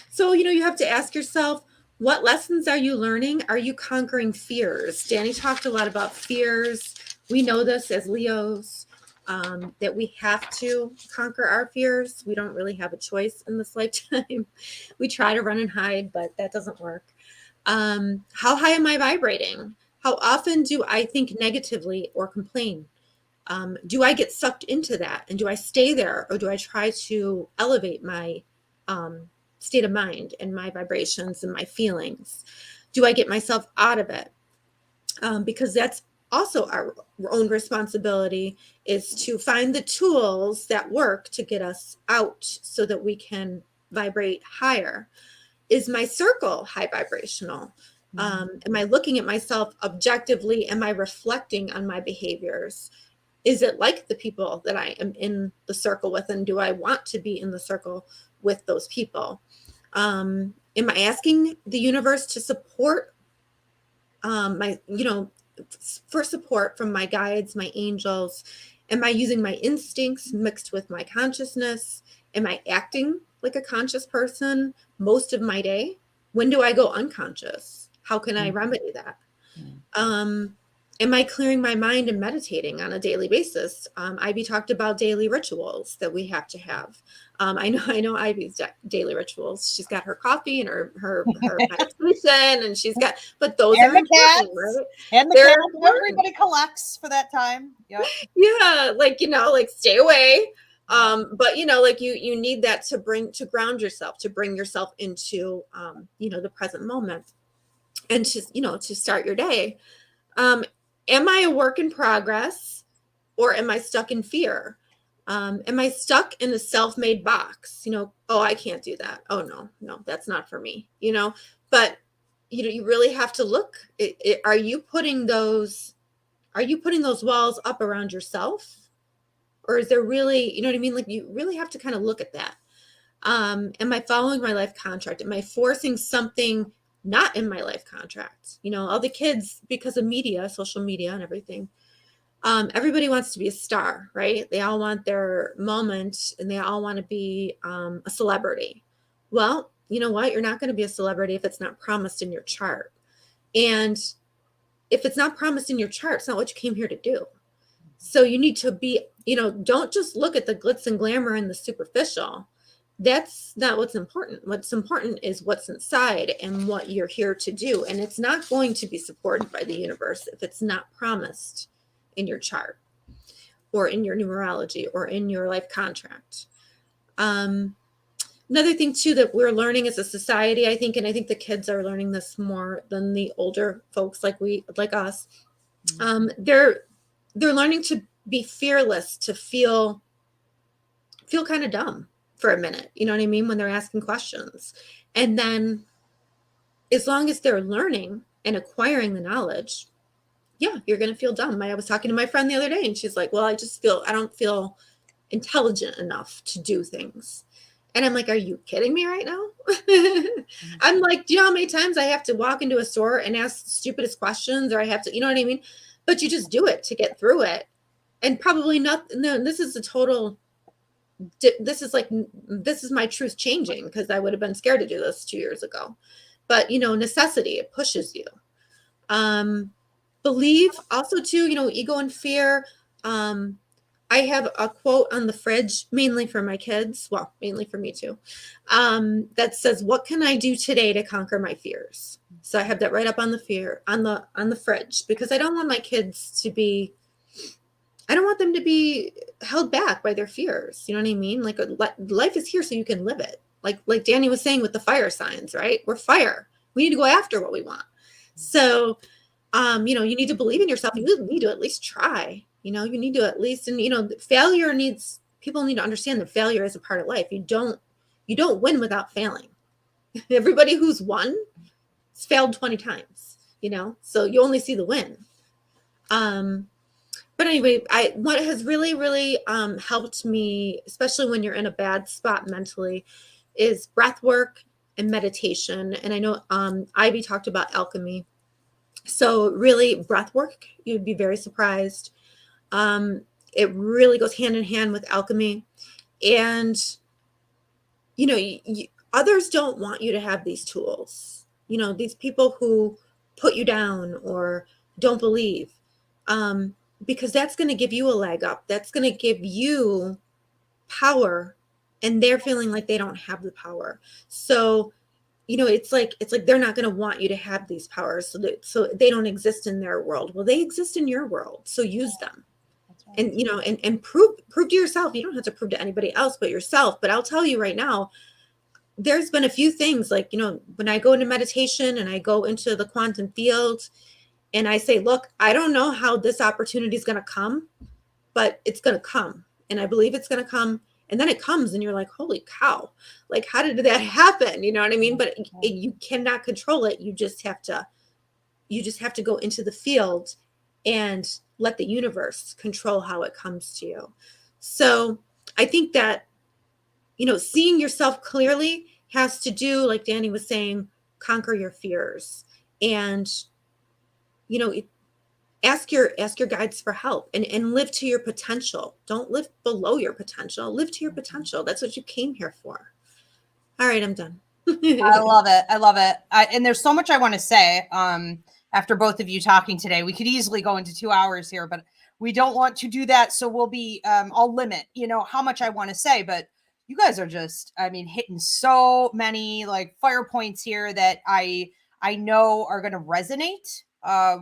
Speaker 1: So, you have to ask yourself, what lessons are you learning? Are you conquering fears? Danny talked a lot about fears. We know this as Leos, that we have to conquer our fears. We don't really have a choice in this lifetime. We try to run and hide, but that doesn't work. How high am I vibrating? How often do I think negatively or complain? Do I get sucked into that, and do I stay there, or do I try to elevate my state of mind and my vibrations and my feelings? Do I get myself out of it? Because that's also our own responsibility, is to find the tools that work to get us out so that we can vibrate higher. Is my circle high vibrational? Am I looking at myself objectively? Am I reflecting on my behaviors? Is it like the people that I am in the circle with, and do I want to be in the circle with those people? Am I asking the universe to support my, for support from my guides, my angels? Am I using my instincts mixed with my consciousness? Am I acting like a conscious person most of my day? When do I go unconscious? How can I remedy that? Am I clearing my mind and meditating on a daily basis? Ivy talked about daily rituals that we have to have. I know Ivy's daily rituals. She's got her coffee and her meditation, and she's got, but those
Speaker 2: And
Speaker 1: are
Speaker 2: the
Speaker 1: important,
Speaker 2: cats.
Speaker 1: right?
Speaker 2: And the
Speaker 1: They're
Speaker 2: cats.
Speaker 1: important.
Speaker 2: Everybody collects for that time. Yep.
Speaker 1: Yeah, like stay away. But like you need that to ground yourself, to bring yourself into the present moment, and to start your day. Am I a work in progress, or am I stuck in fear? Am I stuck in a self-made box? Oh, I can't do that. Oh, no, that's not for me. But you really have to look. Are you putting those walls up around yourself, or is there really, what I mean? Like, you really have to kind of look at that. Am I following my life contract? Am I forcing something not in my life contract? All the kids, because of media, social media and everything, everybody wants to be a star, right? They all want their moment, and they all want to be a celebrity. Well, you know what? You're not going to be a celebrity if it's not promised in your chart. And if it's not promised in your chart, it's not what you came here to do. So you need to be, don't just look at the glitz and glamour and the superficial. That's not what's important. What's important is what's inside and what you're here to do. And it's not going to be supported by the universe if it's not promised in your chart, or in your numerology, or in your life contract. Another thing too that we're learning as a society, I think, and I think the kids are learning this more than the older folks like us. They're learning to be fearless, to feel kind of dumb for a minute, you know what I mean, when they're asking questions. And then as long as they're learning and acquiring the knowledge, yeah, you're going to feel dumb. I was talking to my friend the other day, and she's like, well, I don't feel intelligent enough to do things. And I'm like, are you kidding me right now? I'm like, do you know how many times I have to walk into a store and ask the stupidest questions, or I have to, you know what I mean? But you just do it to get through it. And probably not, no, this is my truth changing, because I would have been scared to do this 2 years ago. But, necessity, it pushes you. Believe also too, ego and fear. I have a quote on the fridge, mainly for my kids, well, mainly for me too, that says, what can I do today to conquer my fears? So I have that right up on the fridge, because I don't want my kids to be, I don't want them to be held back by their fears. You know what I mean? Like, life is here so you can live it. Like Danny was saying with the fire signs, right? We're fire. We need to go after what we want. So, you need to believe in yourself. You need to at least try. You need to at least, and people need to understand that failure is a part of life. You don't win without failing. Everybody who's won has failed 20 times, so you only see the win. But anyway, what has really, really helped me, especially when you're in a bad spot mentally, is breath work and meditation. And I know Ivy talked about alchemy. So really, breath work, you'd be very surprised. It really goes hand in hand with alchemy. And, others don't want you to have these tools. These people who put you down or don't believe, because that's going to give you a leg up. That's going to give you power, and they're feeling like they don't have the power. So it's like they're not going to want you to have these powers, so they don't exist in their world. Well, they exist in your world, so use them.
Speaker 2: That's right.
Speaker 1: And prove to yourself. You don't have to prove to anybody else but yourself. But I'll tell you right now, there's been a few things, like, when I go into meditation and I go into the quantum field and I say, look, I don't know how this opportunity is going to come, but it's going to come. And I believe it's going to come. And then it comes and you're like, holy cow, like, how did that happen? You know what I mean? But you cannot control it. You just have to go into the field and let the universe control how it comes to you. So I think that, seeing yourself clearly has to do, like Danny was saying, conquer your fears. And, ask your guides for help, and live to your potential. Don't live below your potential. Live to your potential. That's what you came here for. All right, I'm done.
Speaker 2: I love it. I love it. And there's so much I want to say after both of you talking today. We could easily go into 2 hours here, but we don't want to do that. So we'll be, I'll limit, how much I want to say, but you guys are just, hitting so many like fire points here that I know are going to resonate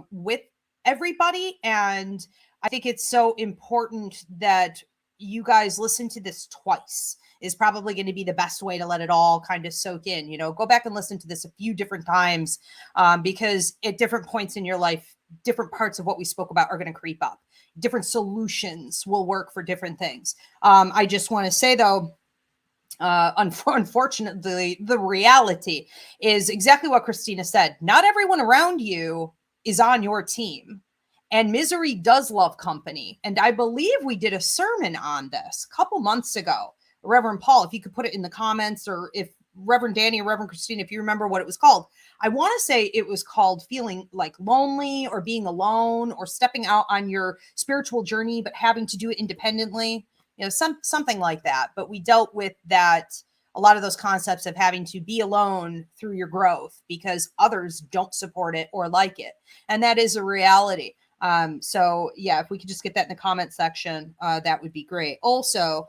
Speaker 2: with everybody. And I think it's so important that you guys listen to this twice is probably going to be the best way to let it all kind of soak in. Go back and listen to this a few different times because at different points in your life, different parts of what we spoke about are going to creep up. Different solutions will work for different things. I just want to say, though, unfortunately, the reality is exactly what Christina said. Not everyone around you is on your team. And misery does love company. And I believe we did a sermon on this a couple months ago. Reverend Paul, if you could put it in the comments, or if Reverend Danny or Reverend Christina, if you remember what it was called. I want to say it was called feeling like lonely or being alone or stepping out on your spiritual journey, but having to do it independently, something like that. But we dealt with that, a lot of those concepts of having to be alone through your growth because others don't support it or like it. And that is a reality. So yeah, if we could just get that in the comment section, that would be great. Also,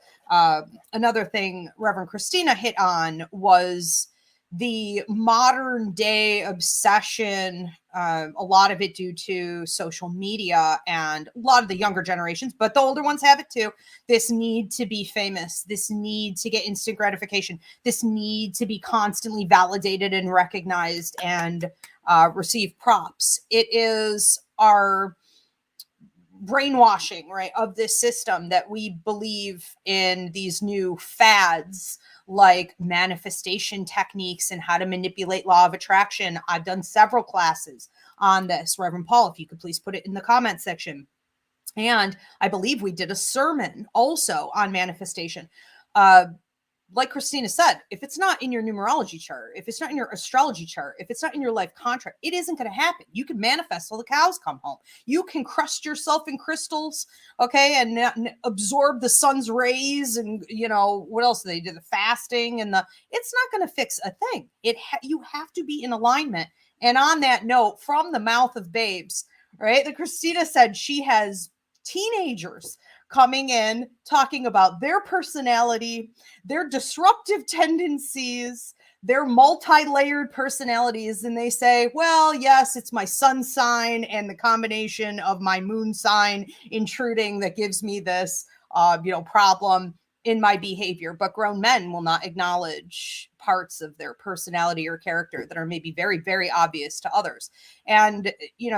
Speaker 2: another thing Reverend Christina hit on was the modern day obsession, a lot of it due to social media and a lot of the younger generations, but the older ones have it too. This need to be famous, this need to get instant gratification, this need to be constantly validated and recognized and receive props. It is our brainwashing, right, of this system that we believe in these new fads like manifestation techniques and how to manipulate law of attraction. I've done several classes on this. Reverend Paul, if you could please put it in the comment section. And I believe we did a sermon also on manifestation. Like Christina said, if it's not in your numerology chart, if it's not in your astrology chart, if it's not in your life contract, it isn't going to happen. You can manifest till the cows come home. You can crust yourself in crystals, okay, and absorb the sun's rays, and what else they do, the fasting and it's not going to fix a thing. You have to be in alignment. And on that note, from the mouth of babes, right, that Christina said she has teenagers coming in, talking about their personality, their disruptive tendencies, their multi-layered personalities. And they say, well, yes, it's my sun sign and the combination of my moon sign intruding that gives me this, problem in my behavior. But grown men will not acknowledge parts of their personality or character that are maybe very, very obvious to others. And,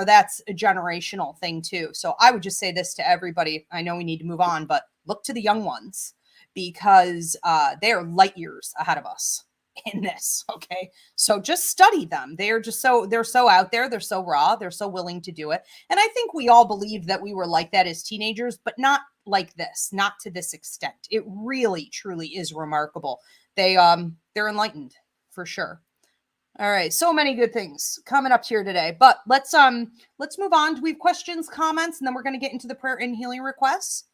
Speaker 2: that's a generational thing too. So I would just say this to everybody. I know we need to move on, but look to the young ones because they are light years ahead of us in this. Okay. So just study them. They're so out there. They're so raw. They're so willing to do it. And I think we all believed that we were like that as teenagers, but not like this, not to this extent. It really, truly is remarkable. They're enlightened for sure. All right. So many good things coming up here today, but let's move on. Do we have questions, comments, and then we're going to get into the prayer and healing requests?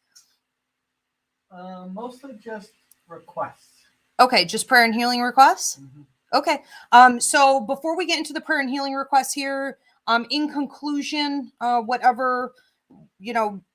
Speaker 4: Mostly just requests.
Speaker 2: Okay. Just prayer and healing requests.
Speaker 4: Mm-hmm.
Speaker 2: Okay. So before we get into the prayer and healing requests here, in conclusion, whatever,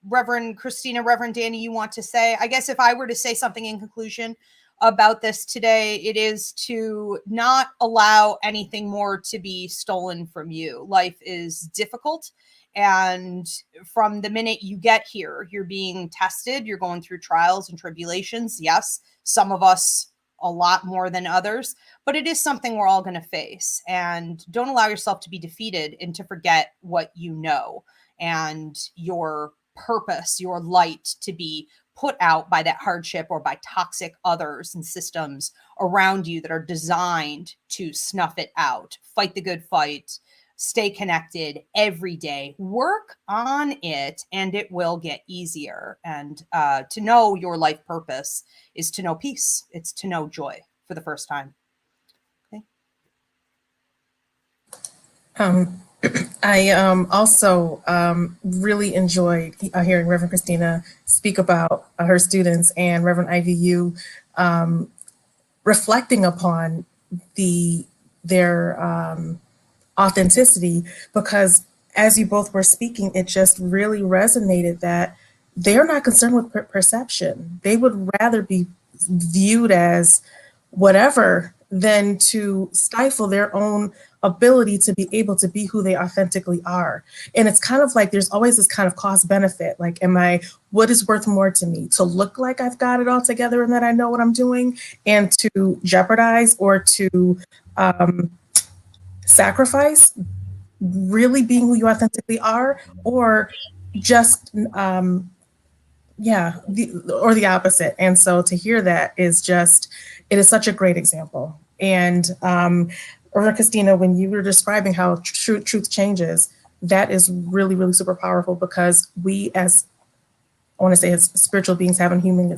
Speaker 2: Reverend Christina, Reverend Danny, you want to say, I guess if I were to say something in conclusion, about this today, it is to not allow anything more to be stolen from you. Life is difficult. And from the minute you get here, you're being tested, you're going through trials and tribulations. Yes, some of us a lot more than others, but it is something we're all going to face. And don't allow yourself to be defeated and to forget what you know and your purpose, your light to be put out by that hardship or by toxic others and systems around you that are designed to snuff it out. Fight the good fight. Stay connected every day. Work on it, and it will get easier. And to know your life purpose is to know peace. It's to know joy for the first time. Okay.
Speaker 3: I also really enjoyed hearing Reverend Christina speak about her students and Reverend IVU reflecting upon their authenticity, because as you both were speaking, it just really resonated that they're not concerned with perception. They would rather be viewed as whatever than to stifle their own ability to be able to be who they authentically are. And it's kind of like there's always this kind of cost benefit. Like, what is worth more to me? To look like I've got it all together and that I know what I'm doing, and to jeopardize or to sacrifice really being who you authentically are, or just the opposite. And so to hear that is just, it is such a great example. And Reverend Christina, when you were describing how truth changes, that is really, really super powerful, because we, as I want to say, as spiritual beings having a human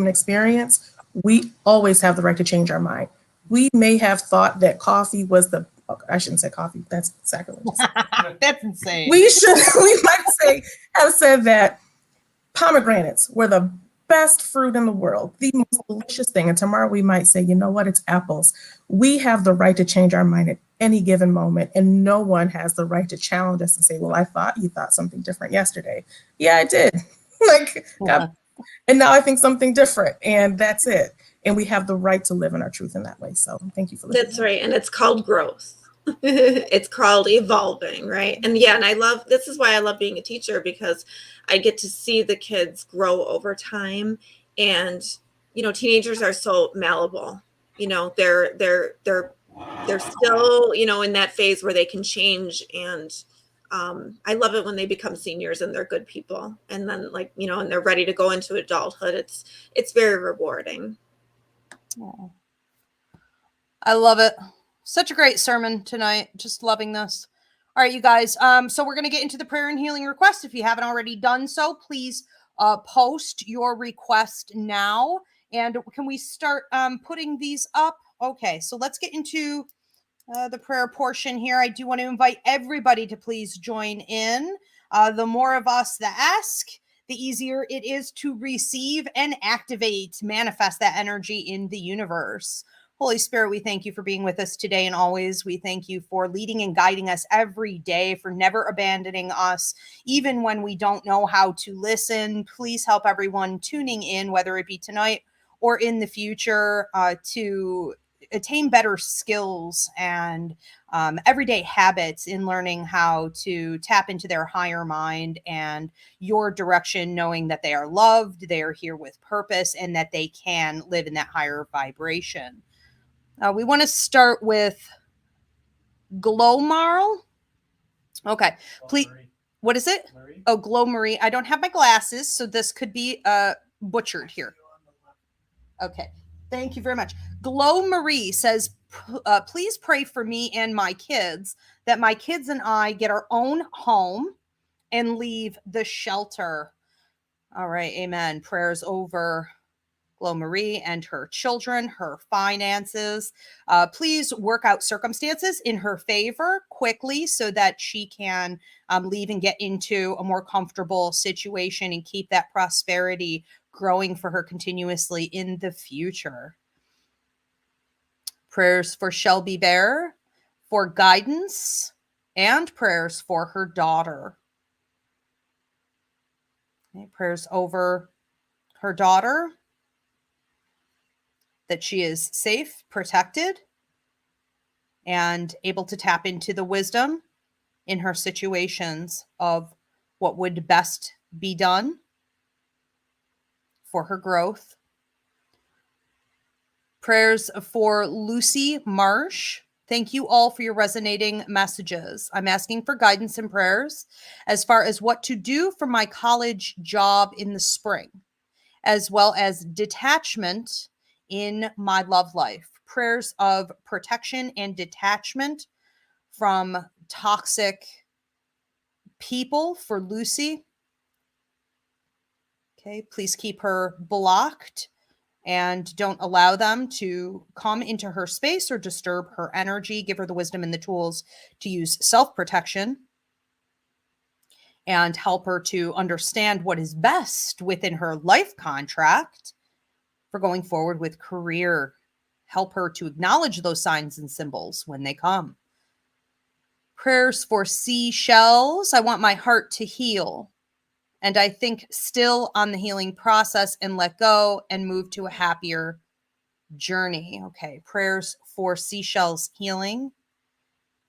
Speaker 3: experience, we always have the right to change our mind. We may have thought that coffee was I shouldn't say coffee. That's sacrilegious.
Speaker 2: That's insane.
Speaker 3: We might have said that pomegranates were the best fruit in the world, the most delicious thing. And tomorrow we might say, you know what, it's apples. We have the right to change our mind at any given moment. And no one has the right to challenge us and say, well, I thought you thought something different yesterday. Yeah, I did. And now I think something different. And that's it. And we have the right to live in our truth in that way. So thank you for listening.
Speaker 1: That's right. And it's called growth. It's called evolving, right? And yeah, and this is why I love being a teacher, because I get to see the kids grow over time. And teenagers are so malleable. They're still in that phase where they can change. And I love it when they become seniors and they're good people, and then and they're ready to go into adulthood. It's very rewarding.
Speaker 2: Oh. I love it. Such a great sermon tonight. Just loving this. All right, you guys. So we're going to get into the prayer and healing request. If you haven't already done so, please post your request now. And can we start putting these up? Okay, so let's get into the prayer portion here. I do want to invite everybody to please join in. The more of us that ask, the easier it is to receive and activate, manifest that energy in the universe. Holy Spirit, we thank you for being with us today and always. We thank you for leading and guiding us every day, for never abandoning us, even when we don't know how to listen. Please help everyone tuning in, whether it be tonight or in the future, to attain better skills and everyday habits in learning how to tap into their higher mind and your direction, knowing that they are loved, they are here with purpose, and that they can live in that higher vibration. We want to start with Glowmarl. Okay, please. What is it?
Speaker 4: Marie?
Speaker 2: Oh, Glow Marie. I don't have my glasses, so this could be butchered here. Okay. Thank you very much. Glow Marie says, please pray for me and my kids, that my kids and I get our own home and leave the shelter. All right. Amen. Prayers over Glow Marie and her children, her finances. Please work out circumstances in her favor quickly so that she can leave and get into a more comfortable situation and keep that prosperity growing for her continuously in the future. Prayers for Shelby Bear for guidance, and prayers for her daughter. Okay, prayers over her daughter. that she is safe, protected, and able to tap into the wisdom in her situations of what would best be done for her growth. Prayers for Lucy Marsh. Thank you all for your resonating messages. I'm asking for guidance and prayers as far as what to do for my college job in the spring, as well as detachment in my love life. Prayers of protection and detachment from toxic people for Lucy. Okay, please keep her blocked and don't allow them to come into her space or disturb her energy. Give her the wisdom and the tools to use self-protection and help her to understand what is best within her life contract for going forward with career. Help her to acknowledge those signs and symbols when they come. Prayers for seashells. I want my heart to heal. And I think still on the healing process and let go and move to a happier journey. Okay. Prayers for seashells healing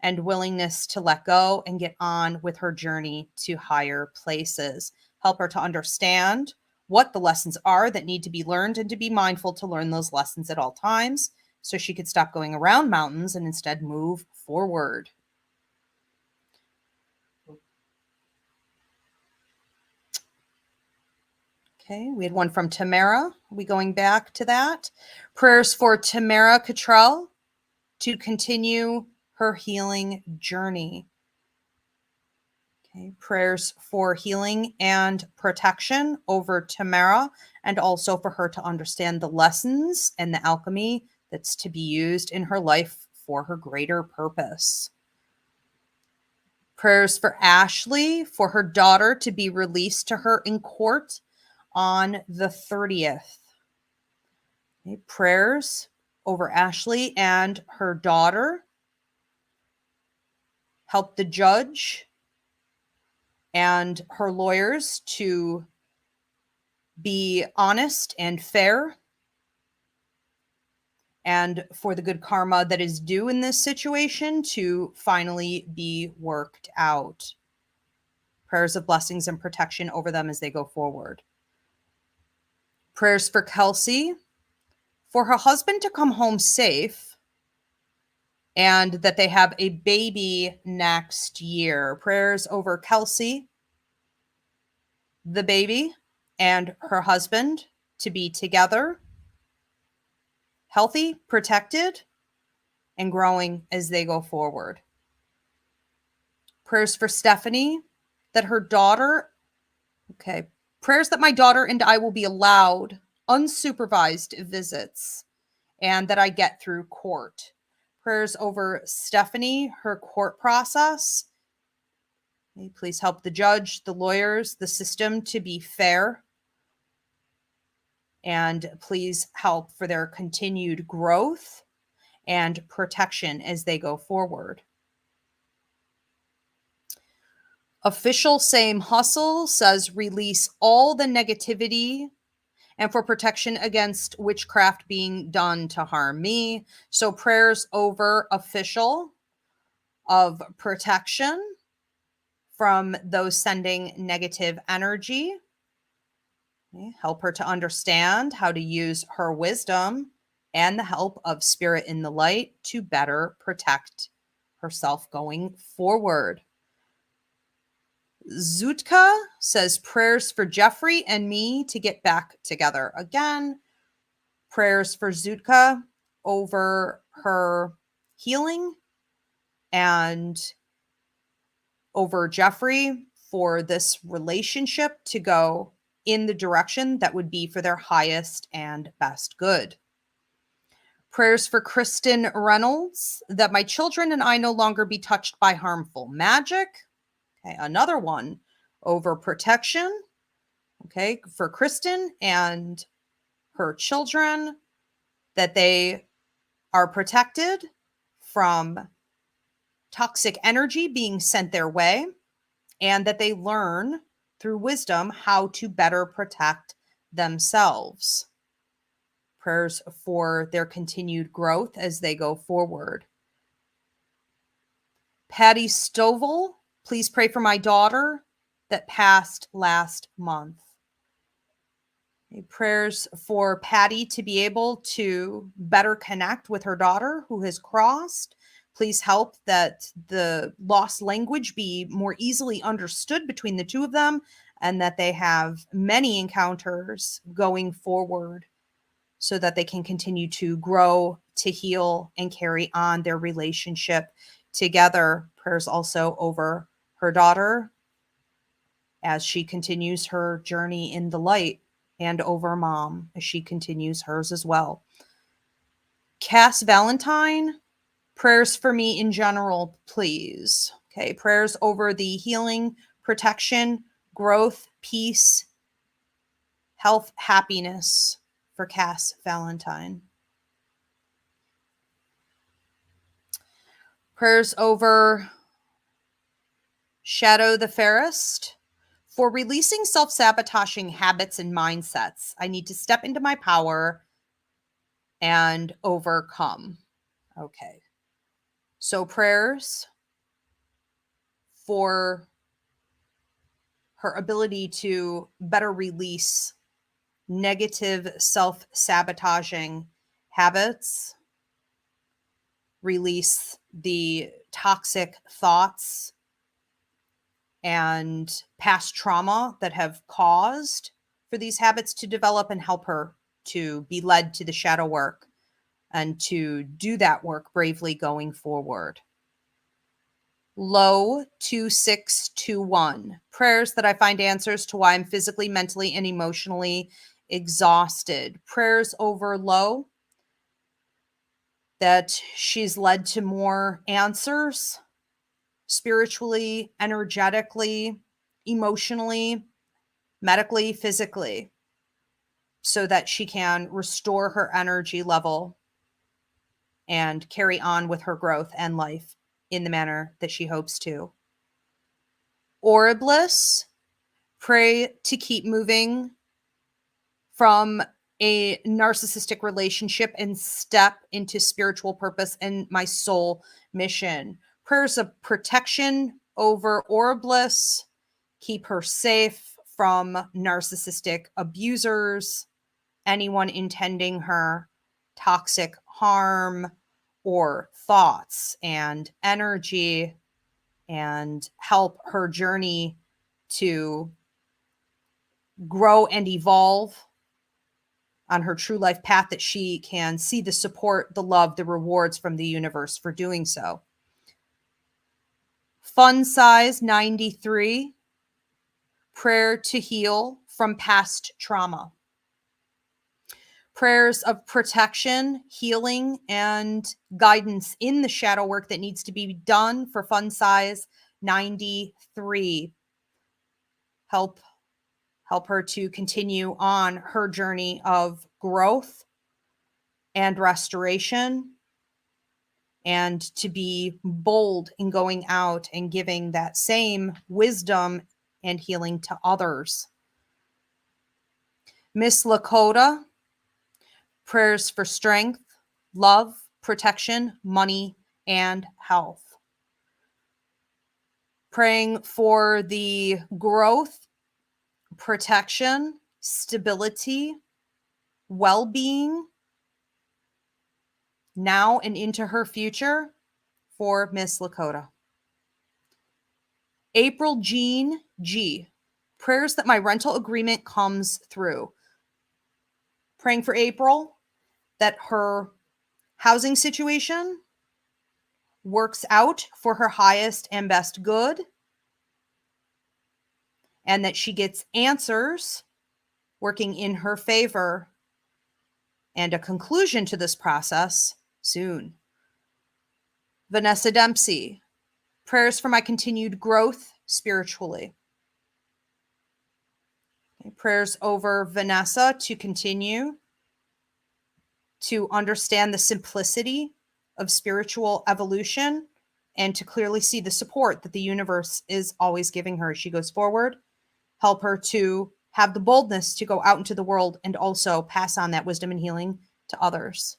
Speaker 2: and willingness to let go and get on with her journey to higher places. Help her to understand what the lessons are that need to be learned and to be mindful to learn those lessons at all times so she could stop going around mountains and instead move forward. Okay, we had one from Tamara. Are we going back to that? Prayers for Tamara Catrell to continue her healing journey. Okay, prayers for healing and protection over Tamara, and also for her to understand the lessons and the alchemy that's to be used in her life for her greater purpose. Prayers for Ashley, for her daughter to be released to her in court on the 30th. Okay, prayers over Ashley and her daughter. Help the judge and her lawyers to be honest and fair, and for the good karma that is due in this situation to finally be worked out. Prayers of blessings and protection over them as they go forward. Prayers for Kelsey, for her husband to come home safe and that they have a baby next year. Prayers over Kelsey, the baby, and her husband to be together, healthy, protected, and growing as they go forward. Prayers for Stephanie, that her daughter, prayers that my daughter and I will be allowed unsupervised visits and that I get through court. Prayers over Stephanie, her court process. Please help the judge, the lawyers, the system to be fair. And please help for their continued growth and protection as they go forward. Official Same Hustle says release all the negativity and for protection against witchcraft being done to harm me. So prayers over Official of protection from those sending negative energy. Okay, help her to understand how to use her wisdom and the help of Spirit in the Light to better protect herself going forward. Zutka says prayers for Jeffrey and me to get back together again. Prayers for Zutka over her healing and over Jeffrey for this relationship to go in the direction that would be for their highest and best good. Prayers for Kristen Reynolds, that my children and I no longer be touched by harmful magic. Okay, another one over protection. Okay, for Kristen and her children, that they are protected from toxic energy being sent their way, and that they learn through wisdom how to better protect themselves. Prayers for their continued growth as they go forward. Patty Stovall, please pray for my daughter that passed last month. Prayers for Patty to be able to better connect with her daughter who has crossed. Please help that the lost language be more easily understood between the two of them, and that they have many encounters going forward so that they can continue to grow, to heal, and carry on their relationship together. Prayers also over her daughter as she continues her journey in the light, and over mom as she continues hers as well. Cass Valentine, prayers for me in general, please. Okay, prayers over the healing, protection, growth, peace, health, happiness for Cass Valentine. Prayers over Shadow the Fairest. For releasing self-sabotaging habits and mindsets, I need to step into my power and overcome. Okay. So prayers for her ability to better release negative self-sabotaging habits, release the toxic thoughts and past trauma that have caused for these habits to develop, and help her to be led to the shadow work and to do that work bravely going forward. Low 2621, prayers that I find answers to why I'm physically, mentally, and emotionally exhausted. Prayers over Low that she's led to more answers spiritually, energetically, emotionally, medically, physically, so that she can restore her energy level and carry on with her growth and life in the manner that she hopes to. Oriblis, pray to keep moving from a narcissistic relationship and step into spiritual purpose and my soul mission. Prayers of protection over Oriblis. Keep her safe from narcissistic abusers, anyone intending her toxic harm or thoughts and energy, and help her journey to grow and evolve on her true life path, that she can see the support, the love, the rewards from the universe for doing so. Fun size 93, prayer to heal from past trauma. Prayers of protection, healing, and guidance in the shadow work that needs to be done for fun size 93. Help her to continue on her journey of growth and restoration, and to be bold in going out and giving that same wisdom and healing to others. Miss Lakota, prayers for strength, love, protection, money, and health. Praying for the growth, protection, stability, well-being now and into her future for Miss Lakota. April Jean G, prayers that my rental agreement comes through. Praying for April that her housing situation works out for her highest and best good, and that she gets answers working in her favor and a conclusion to this process soon. Vanessa Dempsey, prayers for my continued growth spiritually. Okay, prayers over Vanessa to continue to understand the simplicity of spiritual evolution, and to clearly see the support that the universe is always giving her as she goes forward. Help her to have the boldness to go out into the world and also pass on that wisdom and healing to others.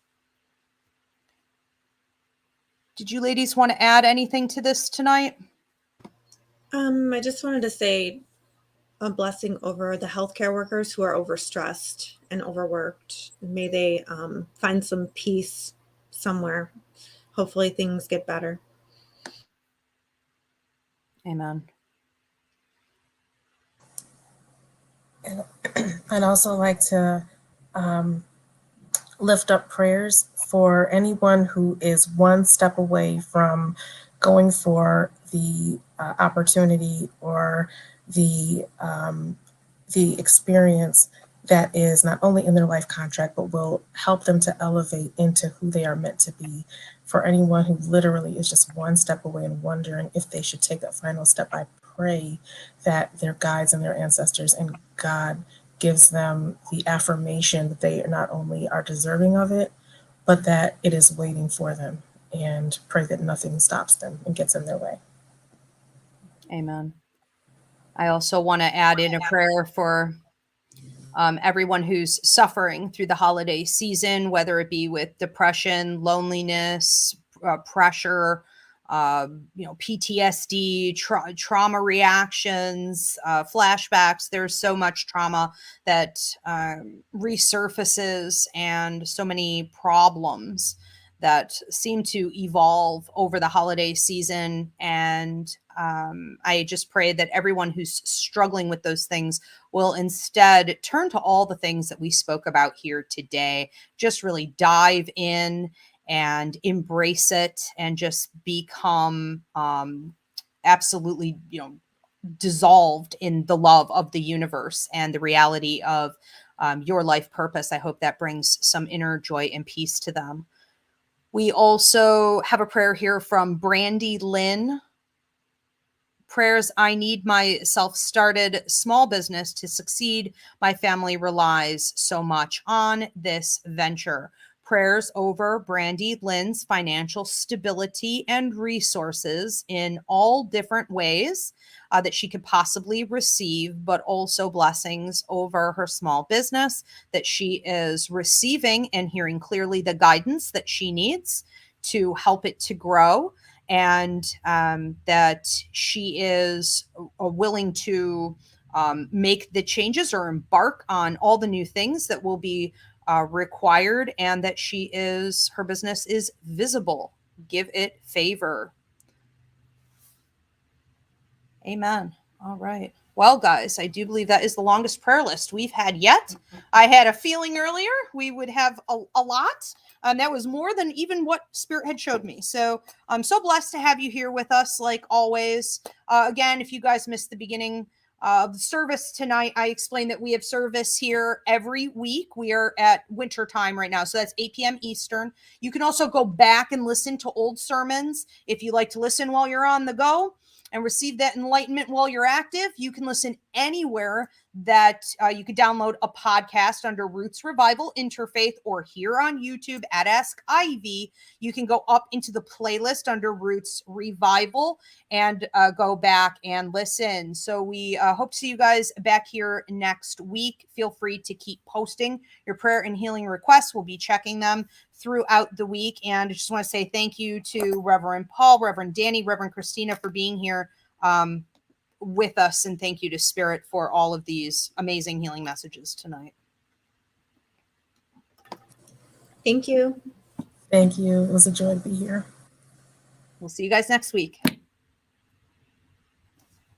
Speaker 2: Did you ladies want to add anything to this tonight?
Speaker 1: I just wanted to say a blessing over the healthcare workers who are overstressed and overworked. May they find some peace somewhere. Hopefully things get better.
Speaker 2: Amen.
Speaker 3: I'd also like to lift up prayers for anyone who is one step away from going for the opportunity or the experience that is not only in their life contract, but will help them to elevate into who they are meant to be. For anyone who literally is just one step away and wondering if they should take that final step, I pray that their guides and their ancestors and God gives them the affirmation that they not only are deserving of it, but that it is waiting for them, and pray that nothing stops them and gets in their way.
Speaker 2: Amen. I also want to add in a prayer for everyone who's suffering through the holiday season, whether it be with depression, loneliness, pressure, PTSD, trauma reactions, flashbacks. There's so much trauma that resurfaces, and so many problems that seem to evolve over the holiday season. And I just pray that everyone who's struggling with those things will instead turn to all the things that we spoke about here today. Just really dive in and embrace it, and just become absolutely, dissolved in the love of the universe and the reality of your life purpose. I hope that brings some inner joy and peace to them. We also have a prayer here from Brandy Lynn. Prayers, I need my self-started small business to succeed. My family relies so much on this venture. Prayers over Brandy Lynn's financial stability and resources in all different ways that she could possibly receive, but also blessings over her small business, that she is receiving and hearing clearly the guidance that she needs to help it to grow, and that she is willing to make the changes or embark on all the new things that will be required, and that her business is visible. Give it favor. Amen. All right. Well, guys, I do believe that is the longest prayer list we've had yet. I had a feeling earlier we would have a lot. That was more than even what Spirit had showed me. So I'm so blessed to have you here with us, like always. Again, if you guys missed the beginning of the service tonight, I explained that we have service here every week. We are at winter time right now, so that's 8 p.m. Eastern. You can also go back and listen to old sermons if you like to listen while you're on the go and receive that enlightenment while you're active. You can listen anywhere that you could download a podcast under Roots Revival Interfaith, or here on YouTube at Ask Ivy. You can go up into the playlist under Roots Revival and go back and listen. So we hope to see you guys back here next week. Feel free to keep posting your prayer and healing requests. We'll be checking them throughout the week. And I just want to say thank you to Reverend Paul, Reverend Danny, Reverend Christina for being here with us. And thank you to Spirit for all of these amazing healing messages tonight.
Speaker 1: Thank you.
Speaker 3: Thank you. It was a joy to be here.
Speaker 2: We'll see you guys next week.